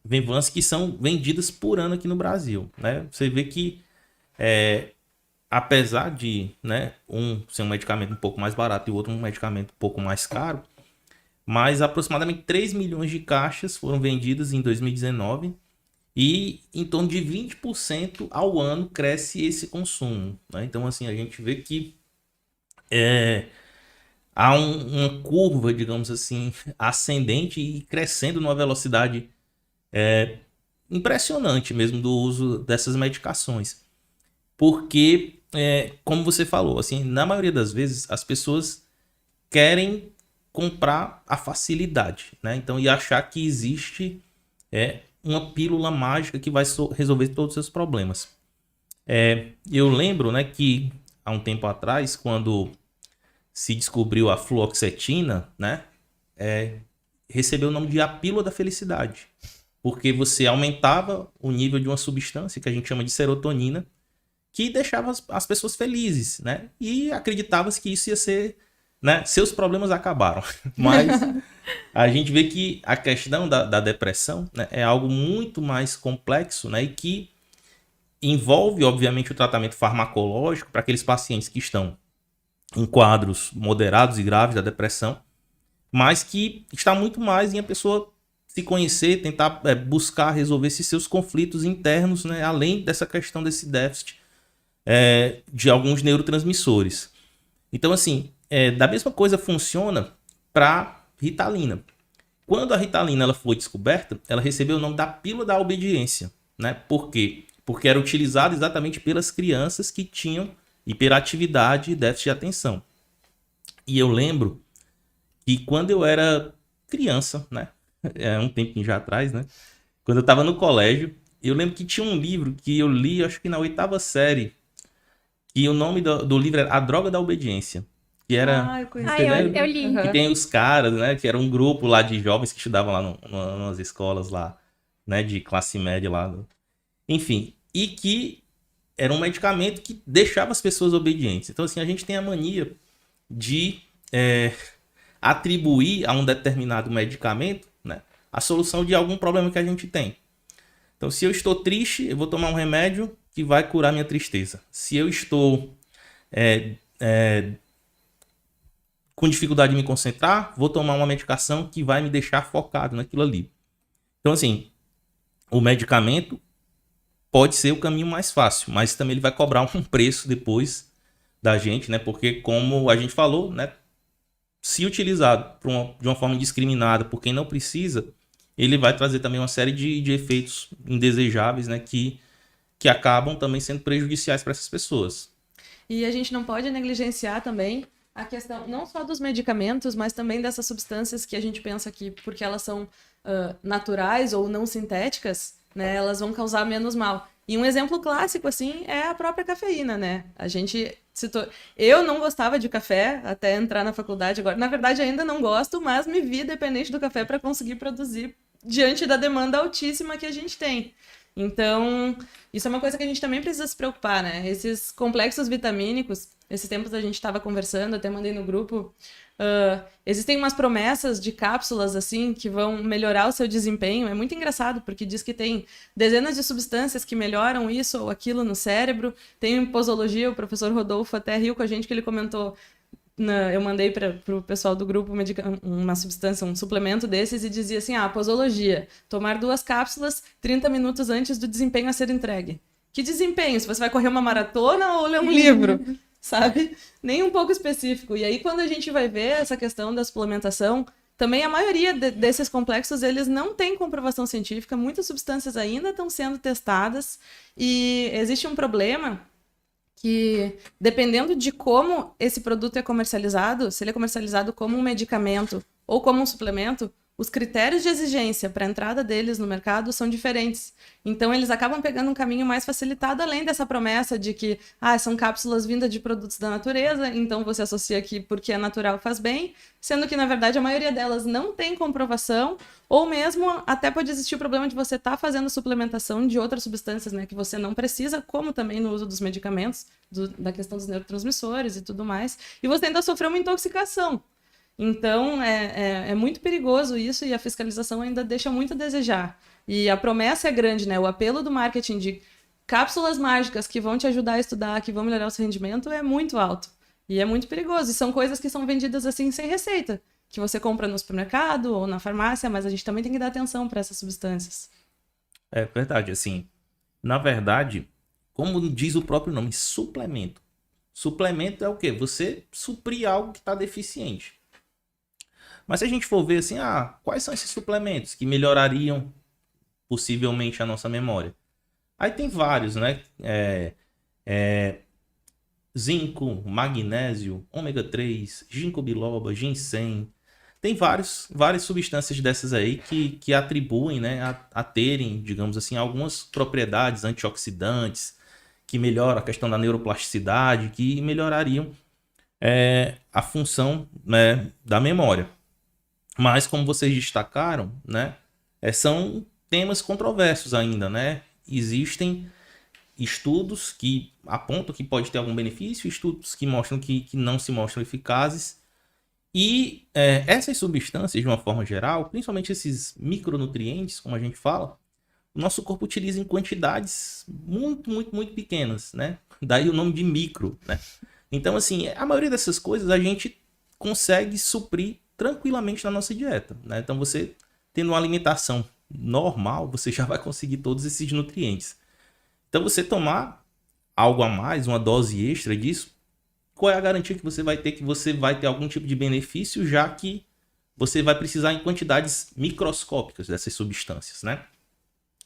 vans que são vendidas por ano aqui no Brasil, né? Você vê que, apesar de, né, um ser um medicamento um pouco mais barato e o outro um medicamento um pouco mais caro, mas aproximadamente 3 milhões de caixas foram vendidas em 2019 e em torno de 20% ao ano cresce esse consumo, né? Então, assim, a gente vê que há uma curva, digamos assim, ascendente e crescendo numa velocidade impressionante mesmo do uso dessas medicações. Porque, como você falou, assim, na maioria das vezes as pessoas querem comprar a facilidade, né? Então, e achar que existe uma pílula mágica que vai resolver todos os seus problemas. Eu lembro, né, que há um tempo atrás, quando se descobriu a fluoxetina, né, recebeu o nome de a pílula da felicidade, porque você aumentava o nível de uma substância que a gente chama de serotonina, que deixava as pessoas felizes, né, e acreditava-se que isso ia ser, né, seus problemas acabaram. Mas a gente vê que a questão da depressão, né, é algo muito mais complexo, né, e que envolve, obviamente, o tratamento farmacológico para aqueles pacientes que estão em quadros moderados e graves da depressão, mas que está muito mais em a pessoa se conhecer, tentar buscar resolver esses seus conflitos internos, né, além dessa questão desse déficit de alguns neurotransmissores. Então, assim, da mesma coisa funciona para Ritalina. Quando a Ritalina ela foi descoberta, ela recebeu o nome da pílula da obediência, né? Por quê? Porque era utilizada exatamente pelas crianças que tinham hiperatividade e déficit de atenção. E eu lembro que quando eu era criança, né? Um tempinho já atrás, né? Quando eu estava no colégio, eu lembro que tinha um livro que eu li, acho que na 8ª série, e o nome do livro era A Droga da Obediência. Que era... eu li. Que tem os caras, né? Que era um grupo lá de jovens que estudavam lá nas escolas lá, né? De classe média lá. Enfim, e que era um medicamento que deixava as pessoas obedientes. Então, assim, a gente tem a mania de atribuir a um determinado medicamento, né, a solução de algum problema que a gente tem. Então, se eu estou triste, eu vou tomar um remédio que vai curar minha tristeza. Se eu estou com dificuldade de me concentrar, vou tomar uma medicação que vai me deixar focado naquilo ali. Então, assim, o medicamento pode ser o caminho mais fácil, mas também ele vai cobrar um preço depois da gente, né? Porque, como a gente falou, né, se utilizado de uma forma indiscriminada por quem não precisa, ele vai trazer também uma série de efeitos indesejáveis, né, que acabam também sendo prejudiciais para essas pessoas. E a gente não pode negligenciar também a questão não só dos medicamentos, mas também dessas substâncias que a gente pensa que, porque elas são naturais ou não sintéticas, né, elas vão causar menos mal. E um exemplo clássico, assim, é a própria cafeína, né? A gente citou... Eu não gostava de café até entrar na faculdade agora. Na verdade, ainda não gosto, mas me vi dependente do café para conseguir produzir diante da demanda altíssima que a gente tem. Então, isso é uma coisa que a gente também precisa se preocupar, né? Esses complexos vitamínicos, esses tempos a gente estava conversando, até mandei no grupo, existem umas promessas de cápsulas, assim, que vão melhorar o seu desempenho. É muito engraçado, porque diz que tem dezenas de substâncias que melhoram isso ou aquilo no cérebro. Tem em posologia, o professor Rodolfo até riu com a gente, que ele comentou... Eu mandei para o pessoal do grupo uma substância, um suplemento desses, e dizia assim, posologia, tomar 2 cápsulas 30 minutos antes do desempenho a ser entregue. Que desempenho? Se você vai correr uma maratona ou ler um livro, sabe? Nem um pouco específico. E aí, quando a gente vai ver essa questão da suplementação, também a maioria desses complexos, eles não têm comprovação científica, muitas substâncias ainda estão sendo testadas, e existe um problema... que, dependendo de como esse produto é comercializado, se ele é comercializado como um medicamento ou como um suplemento, os critérios de exigência para a entrada deles no mercado são diferentes. Então, eles acabam pegando um caminho mais facilitado, além dessa promessa de que são cápsulas vindas de produtos da natureza, então você associa aqui porque é natural faz bem, sendo que, na verdade, a maioria delas não tem comprovação, ou mesmo até pode existir o problema de você estar fazendo suplementação de outras substâncias, né, que você não precisa, como também no uso dos medicamentos, da questão dos neurotransmissores e tudo mais, e você ainda sofreu uma intoxicação. Então, é muito perigoso isso, e a fiscalização ainda deixa muito a desejar. E a promessa é grande, né? O apelo do marketing de cápsulas mágicas que vão te ajudar a estudar, que vão melhorar o seu rendimento é muito alto. E é muito perigoso. E são coisas que são vendidas assim sem receita, que você compra no supermercado ou na farmácia, mas a gente também tem que dar atenção para essas substâncias. É verdade, assim, na verdade, como diz o próprio nome, suplemento. Suplemento é o quê? Você suprir algo que está deficiente. Mas se a gente for ver assim, quais são esses suplementos que melhorariam possivelmente a nossa memória? Aí tem vários, né? Zinco, magnésio, ômega 3, ginkgo biloba, ginseng. Tem várias substâncias dessas aí que atribuem, né, a terem, digamos assim, algumas propriedades antioxidantes, que melhoram a questão da neuroplasticidade, que melhorariam a função, né, da memória. Mas, como vocês destacaram, né, são temas controversos ainda, né? Existem estudos que apontam que pode ter algum benefício, estudos que mostram que não se mostram eficazes. E essas substâncias, de uma forma geral, principalmente esses micronutrientes, como a gente fala, o nosso corpo utiliza em quantidades muito, muito, muito pequenas, né? Daí o nome de micro, né? Então, assim, a maioria dessas coisas a gente consegue suprir tranquilamente na nossa dieta, né? Então, você tendo uma alimentação normal, você já vai conseguir todos esses nutrientes. Então, você tomar algo a mais, uma dose extra disso, qual é a garantia que você vai ter algum tipo de benefício, já que você vai precisar em quantidades microscópicas dessas substâncias, né?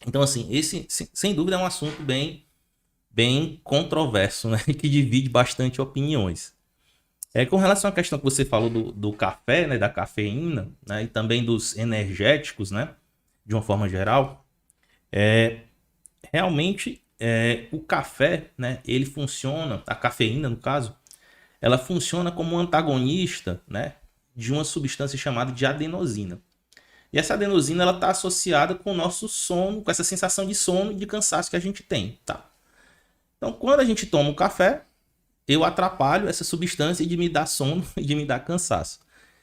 Então, assim, esse, sem dúvida, é um assunto bem controverso, né? Que divide bastante opiniões. Com relação à questão que você falou do café, né? Da cafeína, né? E também dos energéticos, né? De uma forma geral, realmente o café, né? Ele funciona, a cafeína, no caso, ela funciona como um antagonista, né, de uma substância chamada de adenosina. E essa adenosina está associada com o nosso sono, com essa sensação de sono e de cansaço que a gente tem. Tá? Então, quando a gente toma o café, eu atrapalho essa substância de me dar sono e de me dar cansaço.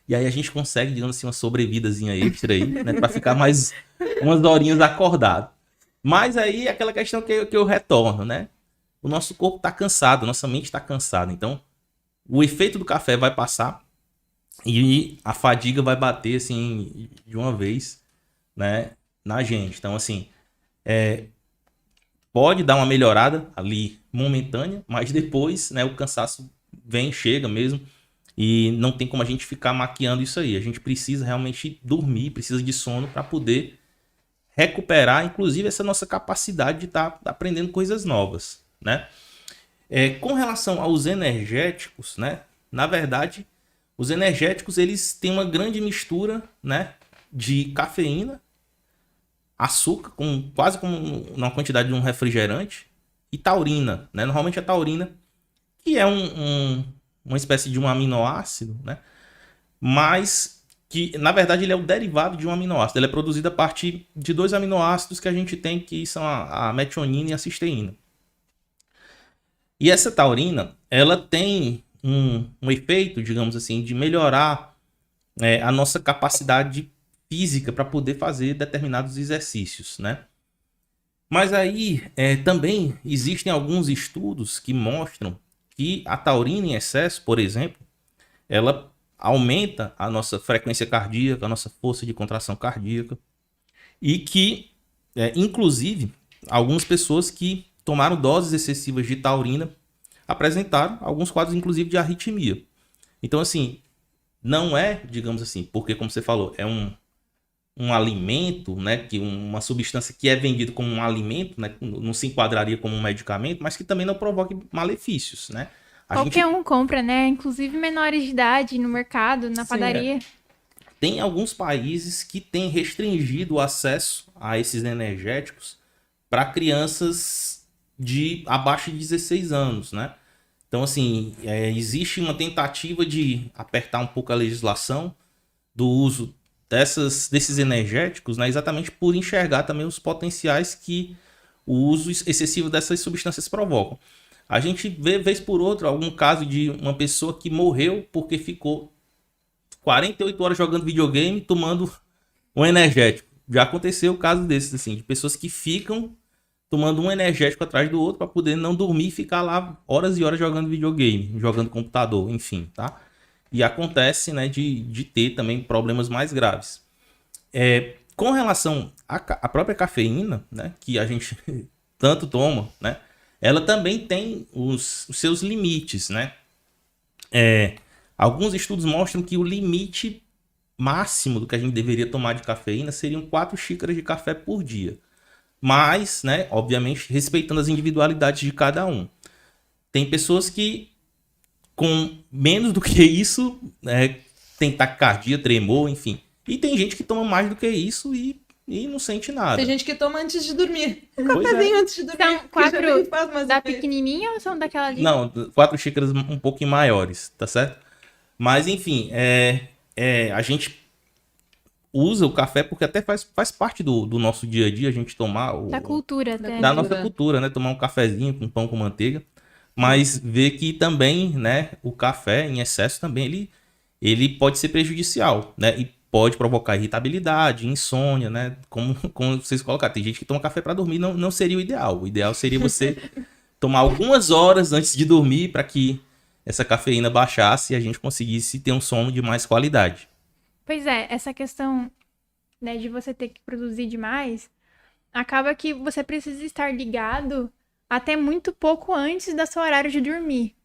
E aí a gente consegue, digamos assim, uma sobrevidazinha extra aí, né, para ficar mais umas horinhas acordado. Mas aí é aquela questão que eu retorno, né? O nosso corpo está cansado, nossa mente está cansada. Então, o efeito do café vai passar e a fadiga vai bater, assim, de uma vez, né, na gente. Então, assim, pode dar uma melhorada ali momentânea, mas depois, né, o cansaço chega mesmo e não tem como a gente ficar maquiando isso aí. A gente precisa realmente dormir, precisa de sono para poder recuperar, inclusive, essa nossa capacidade de estar aprendendo coisas novas, né? Com relação aos energéticos, né? Na verdade, os energéticos eles têm uma grande mistura, né, de cafeína, açúcar, quase como uma quantidade de um refrigerante, e taurina, né? Normalmente a taurina, que é uma espécie de um aminoácido, né? Mas que, na verdade, ele é o derivado de um aminoácido. Ele é produzido a partir de dois aminoácidos que a gente tem, que são a metionina e a cisteína. E essa taurina, ela tem um efeito, digamos assim, de melhorar a nossa capacidade física para poder fazer determinados exercícios, né? Mas aí também existem alguns estudos que mostram que a taurina em excesso, por exemplo, ela aumenta a nossa frequência cardíaca, a nossa força de contração cardíaca, e que, inclusive, algumas pessoas que tomaram doses excessivas de taurina apresentaram alguns quadros, inclusive, de arritmia. Então, assim, não digamos assim, porque, como você falou, é um alimento, né, que uma substância que é vendida como um alimento, né, não se enquadraria como um medicamento, mas que também não provoque malefícios, né? Qualquer um compra, né? Inclusive menores de idade no mercado, na padaria. Tem alguns países que têm restringido o acesso a esses energéticos para crianças abaixo de 16 anos, né? Então, assim, existe uma tentativa de apertar um pouco a legislação do uso desses energéticos, né? Exatamente por enxergar também os potenciais que o uso excessivo dessas substâncias provocam. A gente vê, vez por outra, algum caso de uma pessoa que morreu porque ficou 48 horas jogando videogame tomando um energético. já aconteceu casos desses, assim, de pessoas que ficam tomando um energético atrás do outro para poder não dormir e ficar lá horas e horas jogando videogame, jogando computador, enfim, tá? E acontece, né, de ter também problemas mais graves. Com relação à própria cafeína, né, que a gente tanto toma, né, ela também tem os seus limites, né? Alguns estudos mostram que o limite máximo do que a gente deveria tomar de cafeína seriam 4 xícaras de café por dia. Mas, né, obviamente, respeitando as individualidades de cada um. Tem pessoas que, com menos do que isso, tem taquicardia, tremor, enfim. E tem gente que toma mais do que isso e não sente nada. Tem gente que toma antes de dormir. Um Pois cafezinho antes de dormir. São que 4 já faz mais da efeito. pequenininha ou são daquela ali? Não, 4 xícaras um pouquinho maiores, tá certo? Mas, enfim, a gente usa o café porque até faz parte do nosso dia a dia a gente tomar Da cultura até. da nossa cultura, né? Tomar um cafezinho com pão com manteiga. Mas ver que também, né, o café em excesso também ele pode ser prejudicial, né? E pode provocar irritabilidade, insônia, né? Como vocês colocaram. Tem gente que toma café para dormir, não seria o ideal. O ideal seria você tomar algumas horas antes de dormir para que essa cafeína baixasse e a gente conseguisse ter um sono de mais qualidade. Pois é, essa questão, né, de você ter que produzir demais, acaba que você precisa estar ligado até muito pouco antes do seu horário de dormir,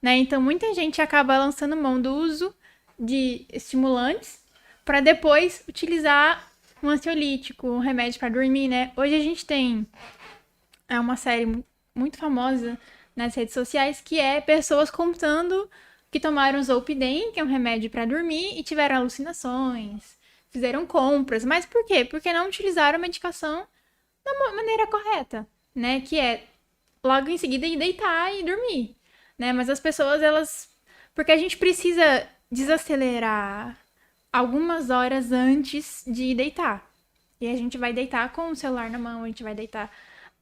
né? Então, muita gente acaba lançando mão do uso de estimulantes para depois utilizar um ansiolítico, um remédio para dormir, né? Hoje a gente tem uma série muito famosa nas redes sociais que é pessoas contando que tomaram Zolpidem, que é um remédio para dormir, e tiveram alucinações, fizeram compras. Mas por quê? Porque não utilizaram a medicação da maneira correta, né? Que é logo em seguida de deitar e dormir, né? Mas as pessoas, elas... Porque a gente precisa desacelerar algumas horas antes de deitar. E a gente vai deitar com o celular na mão, a gente vai deitar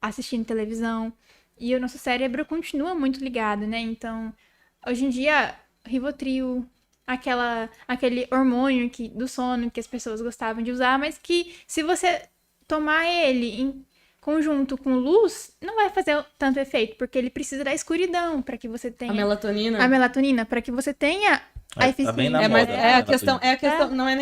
assistindo televisão. E o nosso cérebro continua muito ligado, né? Então, hoje em dia, Rivotril, aquele hormônio do sono que as pessoas gostavam de usar, mas que se você tomar ele em conjunto com luz, não vai fazer tanto efeito, porque ele precisa da escuridão para que você tenha... A melatonina. A melatonina, para que você tenha a eficiência. Tá bem na Mas moda, é a né, questão, não é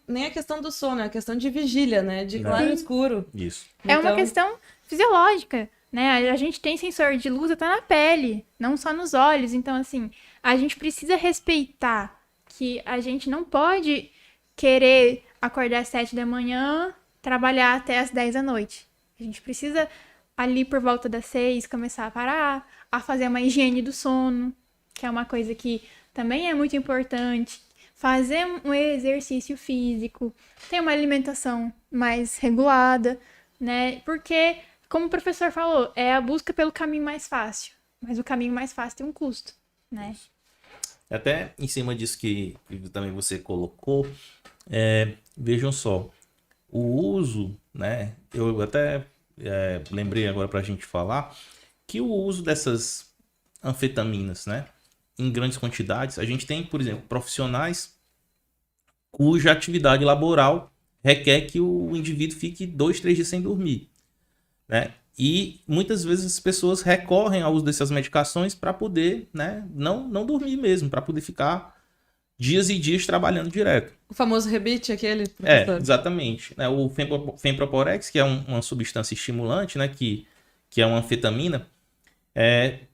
nem a questão do sono, é a questão de vigília, né? De claro e escuro. Isso. É uma Então, questão fisiológica, né? A gente tem sensor de luz até na pele, não só nos olhos. Então, assim, a gente precisa respeitar que a gente não pode querer acordar às 7 da manhã, trabalhar até às 10 da noite. A gente precisa, ali por volta das 6, começar a parar, a fazer uma higiene do sono, que é uma coisa que também é muito importante. Fazer um exercício físico, ter uma alimentação mais regulada, né? Porque, como o professor falou, é a busca pelo caminho mais fácil. Mas o caminho mais fácil tem um custo, né? Até em cima disso que também você colocou, vejam só, o uso, né? Eu até lembrei agora para a gente falar que o uso dessas anfetaminas, né? Em grandes quantidades, a gente tem, por exemplo, profissionais cuja atividade laboral requer que o indivíduo fique 2, 3 dias sem dormir, né? E muitas vezes as pessoas recorrem ao uso dessas medicações para poder, né, não dormir mesmo, para poder ficar dias e dias trabalhando direto. o famoso rebite, aquele, professor. Exatamente. Né? O Femproporex, que é uma substância estimulante, né, que é uma anfetamina,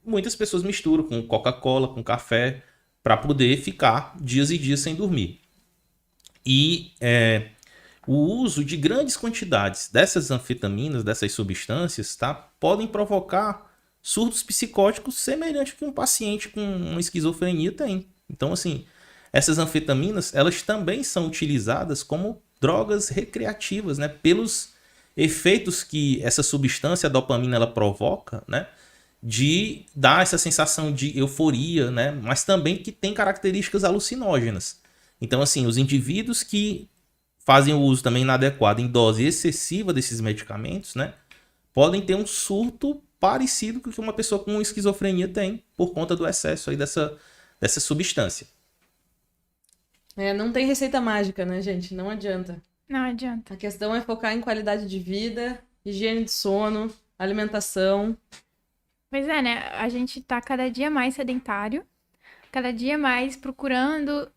muitas pessoas misturam com Coca-Cola, com café, para poder ficar dias e dias sem dormir. E o uso de grandes quantidades dessas anfetaminas, dessas substâncias, tá, podem provocar surtos psicóticos semelhantes que um paciente com uma esquizofrenia tem. Então, assim, essas anfetaminas, elas também são utilizadas como drogas recreativas, né, pelos efeitos que essa substância, a dopamina, ela provoca, né, de dar essa sensação de euforia, né, mas também que tem características alucinógenas. Então, assim, os indivíduos que fazem o uso também inadequado em dose excessiva desses medicamentos, né, podem ter um surto parecido com o que uma pessoa com esquizofrenia tem por conta do excesso aí dessa substância. Não tem receita mágica, né, gente? Não adianta. Não adianta. A questão é focar em qualidade de vida, higiene de sono, alimentação. Pois é, né? A gente tá cada dia mais sedentário, cada dia mais procurando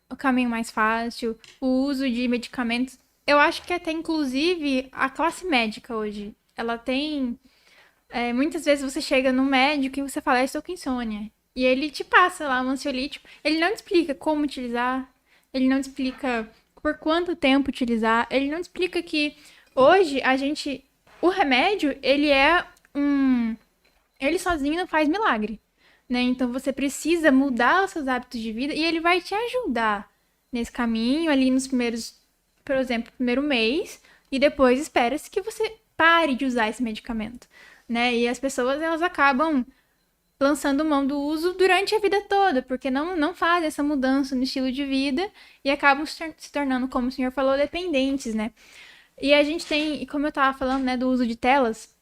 o caminho mais fácil, o uso de medicamentos. Eu acho que até, inclusive, a classe médica hoje, ela tem... muitas vezes você chega no médico e você fala, eu estou com insônia. E ele te passa lá um ansiolítico. Ele não te explica como utilizar, ele não te explica por quanto tempo utilizar, ele não te explica que hoje o remédio, ele sozinho não faz milagre, né? Então você precisa mudar os seus hábitos de vida e ele vai te ajudar nesse caminho ali nos primeiros, por exemplo, primeiro mês, e depois espera-se que você pare de usar esse medicamento, né? E as pessoas, elas acabam lançando mão do uso durante a vida toda, porque não fazem essa mudança no estilo de vida e acabam se tornando, como o senhor falou, dependentes, né? E a gente tem, como eu tava falando, né, do uso de telas,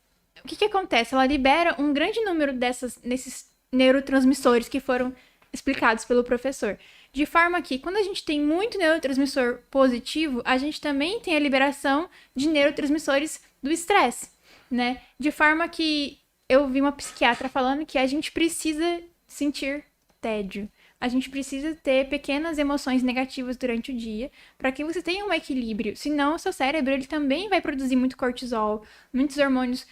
o que acontece? Ela libera um grande número desses neurotransmissores que foram explicados pelo professor. De forma que, quando a gente tem muito neurotransmissor positivo, a gente também tem a liberação de neurotransmissores do estresse, né? De forma que eu vi uma psiquiatra falando que a gente precisa sentir tédio. A gente precisa ter pequenas emoções negativas durante o dia para que você tenha um equilíbrio. Senão, o seu cérebro ele também vai produzir muito cortisol, muitos hormônios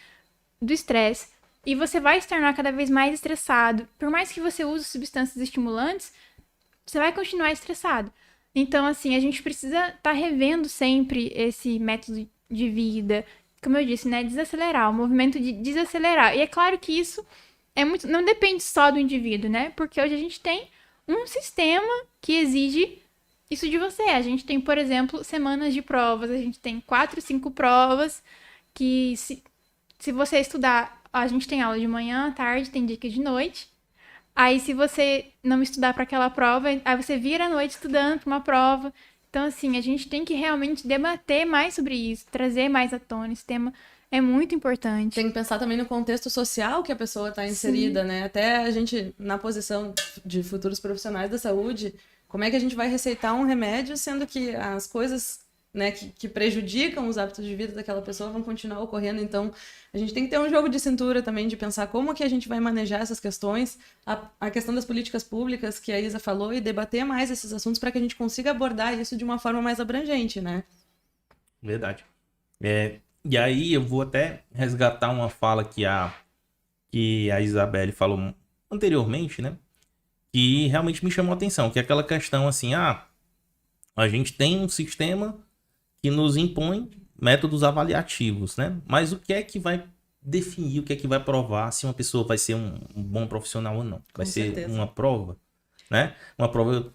do estresse, e você vai se tornar cada vez mais estressado. Por mais que você use substâncias estimulantes, você vai continuar estressado. Então, assim, a gente precisa estar revendo sempre esse método de vida. Como eu disse, né? Desacelerar, o movimento de desacelerar. E é claro que isso não depende só do indivíduo, né? Porque hoje a gente tem um sistema que exige isso de você. A gente tem, por exemplo, semanas de provas. A gente tem 4, 5 provas que se você estudar, a gente tem aula de manhã, tarde, tem dia que é de noite. Aí, se você não estudar para aquela prova, aí você vira à noite estudando para uma prova. Então, assim, a gente tem que realmente debater mais sobre isso, trazer mais à tona. Esse tema é muito importante. Tem que pensar também no contexto social que a pessoa está inserida, né? Até a gente, na posição de futuros profissionais da saúde, como é que a gente vai receitar um remédio, sendo que as coisas, né, que prejudicam os hábitos de vida daquela pessoa vão continuar ocorrendo. Então, a gente tem que ter um jogo de cintura também, de pensar como que a gente vai manejar essas questões, a questão das políticas públicas que a Isa falou, e debater mais esses assuntos para que a gente consiga abordar isso de uma forma mais abrangente, né? Verdade. E aí eu vou até resgatar uma fala que a Isabelle falou anteriormente, né? Que realmente me chamou a atenção, que é aquela questão assim, a gente tem um sistema que nos impõe métodos avaliativos, né? Mas o que é que vai definir, o que é que vai provar se uma pessoa vai ser um bom profissional ou não? Vai ser uma prova, né? Uma prova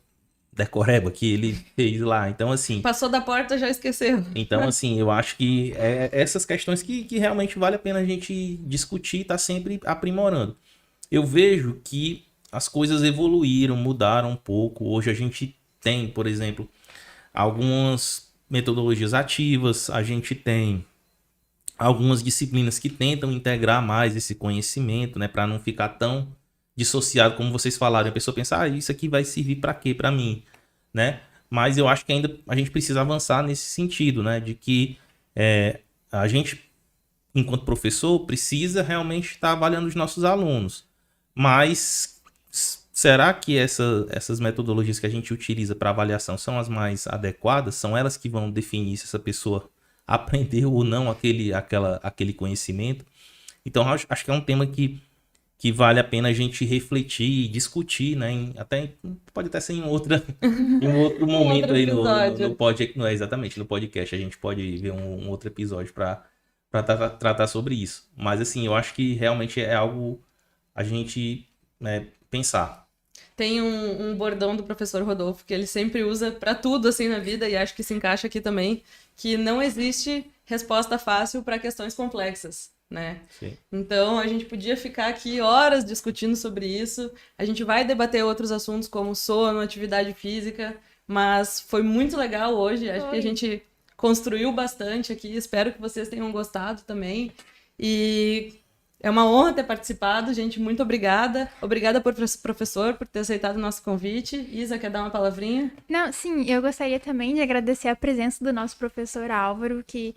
decoreba que ele fez lá. Então, assim... Passou da porta, já esqueceu. Então, assim, eu acho que essas questões que realmente vale a pena a gente discutir e tá sempre aprimorando. Eu vejo que as coisas evoluíram, mudaram um pouco. Hoje a gente tem, por exemplo, algumas metodologias ativas, a gente tem algumas disciplinas que tentam integrar mais esse conhecimento, né, para não ficar tão dissociado como vocês falaram. A pessoa pensa, isso aqui vai servir para quê? Para mim, né? Mas eu acho que ainda a gente precisa avançar nesse sentido, né, de que a gente, enquanto professor, precisa realmente estar avaliando os nossos alunos. Mas será que essas metodologias que a gente utiliza para avaliação são as mais adequadas? São elas que vão definir se essa pessoa aprendeu ou não aquele conhecimento? Então, acho que é um tema que vale a pena a gente refletir e discutir, né? Pode até ser em outro momento aí no podcast. Não é exatamente, no podcast. A gente pode ver um outro episódio para tratar sobre isso. Mas, assim, eu acho que realmente é algo a gente pensar. Tem um bordão do professor Rodolfo que ele sempre usa para tudo assim na vida, e acho que se encaixa aqui também, que não existe resposta fácil para questões complexas, né? Sim. Então a gente podia ficar aqui horas discutindo sobre isso. A gente vai debater outros assuntos como sono, atividade física, mas foi muito legal hoje. Acho que a gente construiu bastante aqui. Espero que vocês tenham gostado também. E É uma honra ter participado, gente. Muito obrigada. Obrigada, professor, por ter aceitado o nosso convite. Isa, quer dar uma palavrinha? Não, sim, eu gostaria também de agradecer a presença do nosso professor Álvaro, que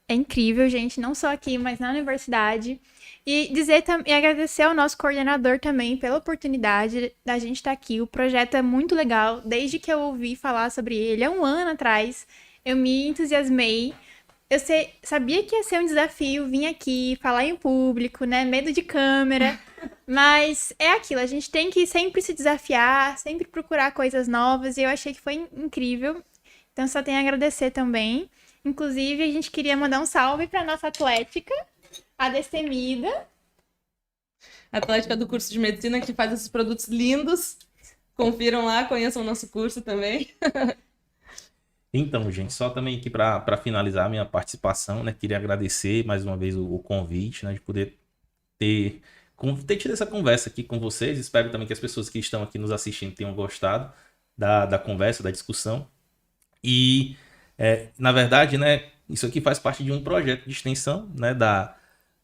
é incrível, gente, não só aqui, mas na universidade. E agradecer ao nosso coordenador também pela oportunidade da gente estar aqui. O projeto é muito legal. Desde que eu ouvi falar sobre ele há um ano atrás, eu me entusiasmei. Sabia que ia ser um desafio vir aqui, falar em público, né? Medo de câmera. Mas é aquilo, a gente tem que sempre se desafiar, sempre procurar coisas novas. E eu achei que foi incrível. Então, só tenho a agradecer também. Inclusive, a gente queria mandar um salve para nossa atlética, a Destemida. Atlética do curso de medicina que faz esses produtos lindos. Confiram lá, conheçam o nosso curso também. Então, gente, só também aqui para finalizar a minha participação, né? Queria agradecer mais uma vez o convite, né? De poder ter tido essa conversa aqui com vocês. Espero também que as pessoas que estão aqui nos assistindo tenham gostado da conversa, da discussão. E, na verdade, né? Isso aqui faz parte de um projeto de extensão, né?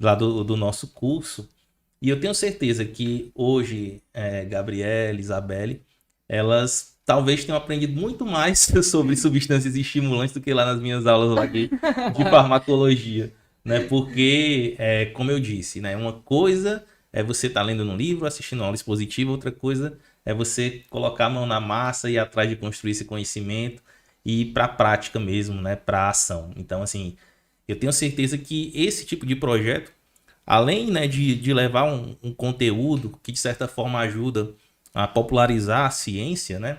Lá do nosso curso. E eu tenho certeza que hoje, Gabriela, Isabelle, elas talvez tenham aprendido muito mais sobre substâncias estimulantes do que lá nas minhas aulas lá de farmacologia, né? Porque, como eu disse, né? Uma coisa é você estar lendo um livro, assistindo uma aula expositiva, outra coisa é você colocar a mão na massa e ir atrás de construir esse conhecimento e ir para a prática mesmo, né? Para a ação. Então, assim, eu tenho certeza que esse tipo de projeto, além, né, de levar um conteúdo que de certa forma ajuda a popularizar a ciência, né?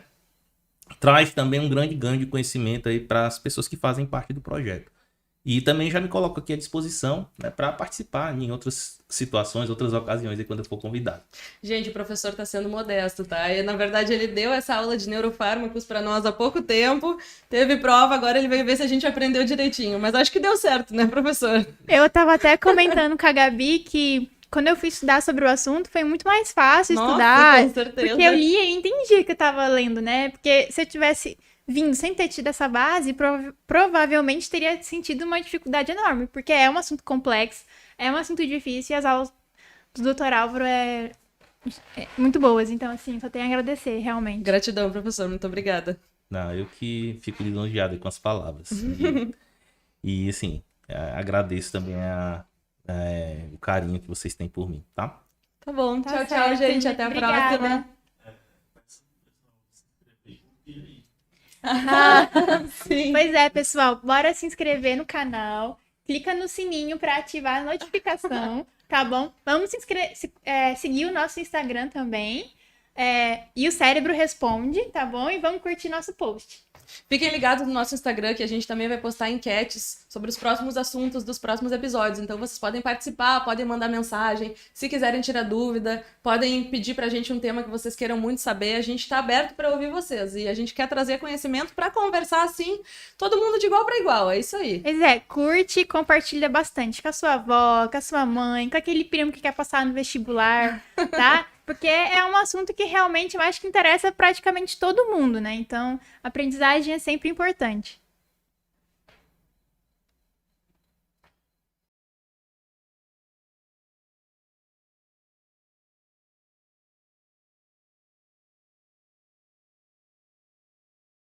Traz também um grande ganho de conhecimento aí para as pessoas que fazem parte do projeto. E também já me coloco aqui à disposição, né, para participar em outras situações, outras ocasiões, aí, quando eu for convidado. Gente, o professor está sendo modesto, tá? E, na verdade, ele deu essa aula de neurofármacos para nós há pouco tempo, teve prova, agora ele veio ver se a gente aprendeu direitinho. Mas acho que deu certo, né, professor? Eu estava até comentando com a Gabi que quando eu fui estudar sobre o assunto, foi muito mais fácil estudar. Com certeza. Porque eu lia e entendia o que eu estava lendo, né? Porque se eu tivesse vindo sem ter tido essa base, provavelmente teria sentido uma dificuldade enorme. Porque é um assunto complexo, é um assunto difícil e as aulas do Dr. Álvaro é muito boas. Então, assim, só tenho a agradecer, realmente. Gratidão, professor. Muito obrigada. Não, eu que fico lisonjeado com as palavras. E assim, agradeço também o carinho que vocês têm por mim, tá? Tá bom. Tá tchau, certo, gente. Até a obrigada. próxima. Sim. Pois é, pessoal, bora se inscrever no canal, clica no sininho para ativar a notificação, tá bom? Vamos seguir o nosso Instagram também, e o Cérebro Responde, tá bom? E vamos curtir nosso post. Fiquem ligados no nosso Instagram, que a gente também vai postar enquetes sobre os próximos assuntos dos próximos episódios. Então, vocês podem participar, podem mandar mensagem. Se quiserem tirar dúvida, podem pedir pra gente um tema que vocês queiram muito saber. A gente tá aberto pra ouvir vocês. E a gente quer trazer conhecimento pra conversar, assim, todo mundo de igual pra igual. É isso aí. Pois é, curte e compartilha bastante com a sua avó, com a sua mãe, com aquele primo que quer passar no vestibular, tá? Porque é um assunto que realmente eu acho que interessa praticamente todo mundo, né? Então, aprendizagem é sempre importante.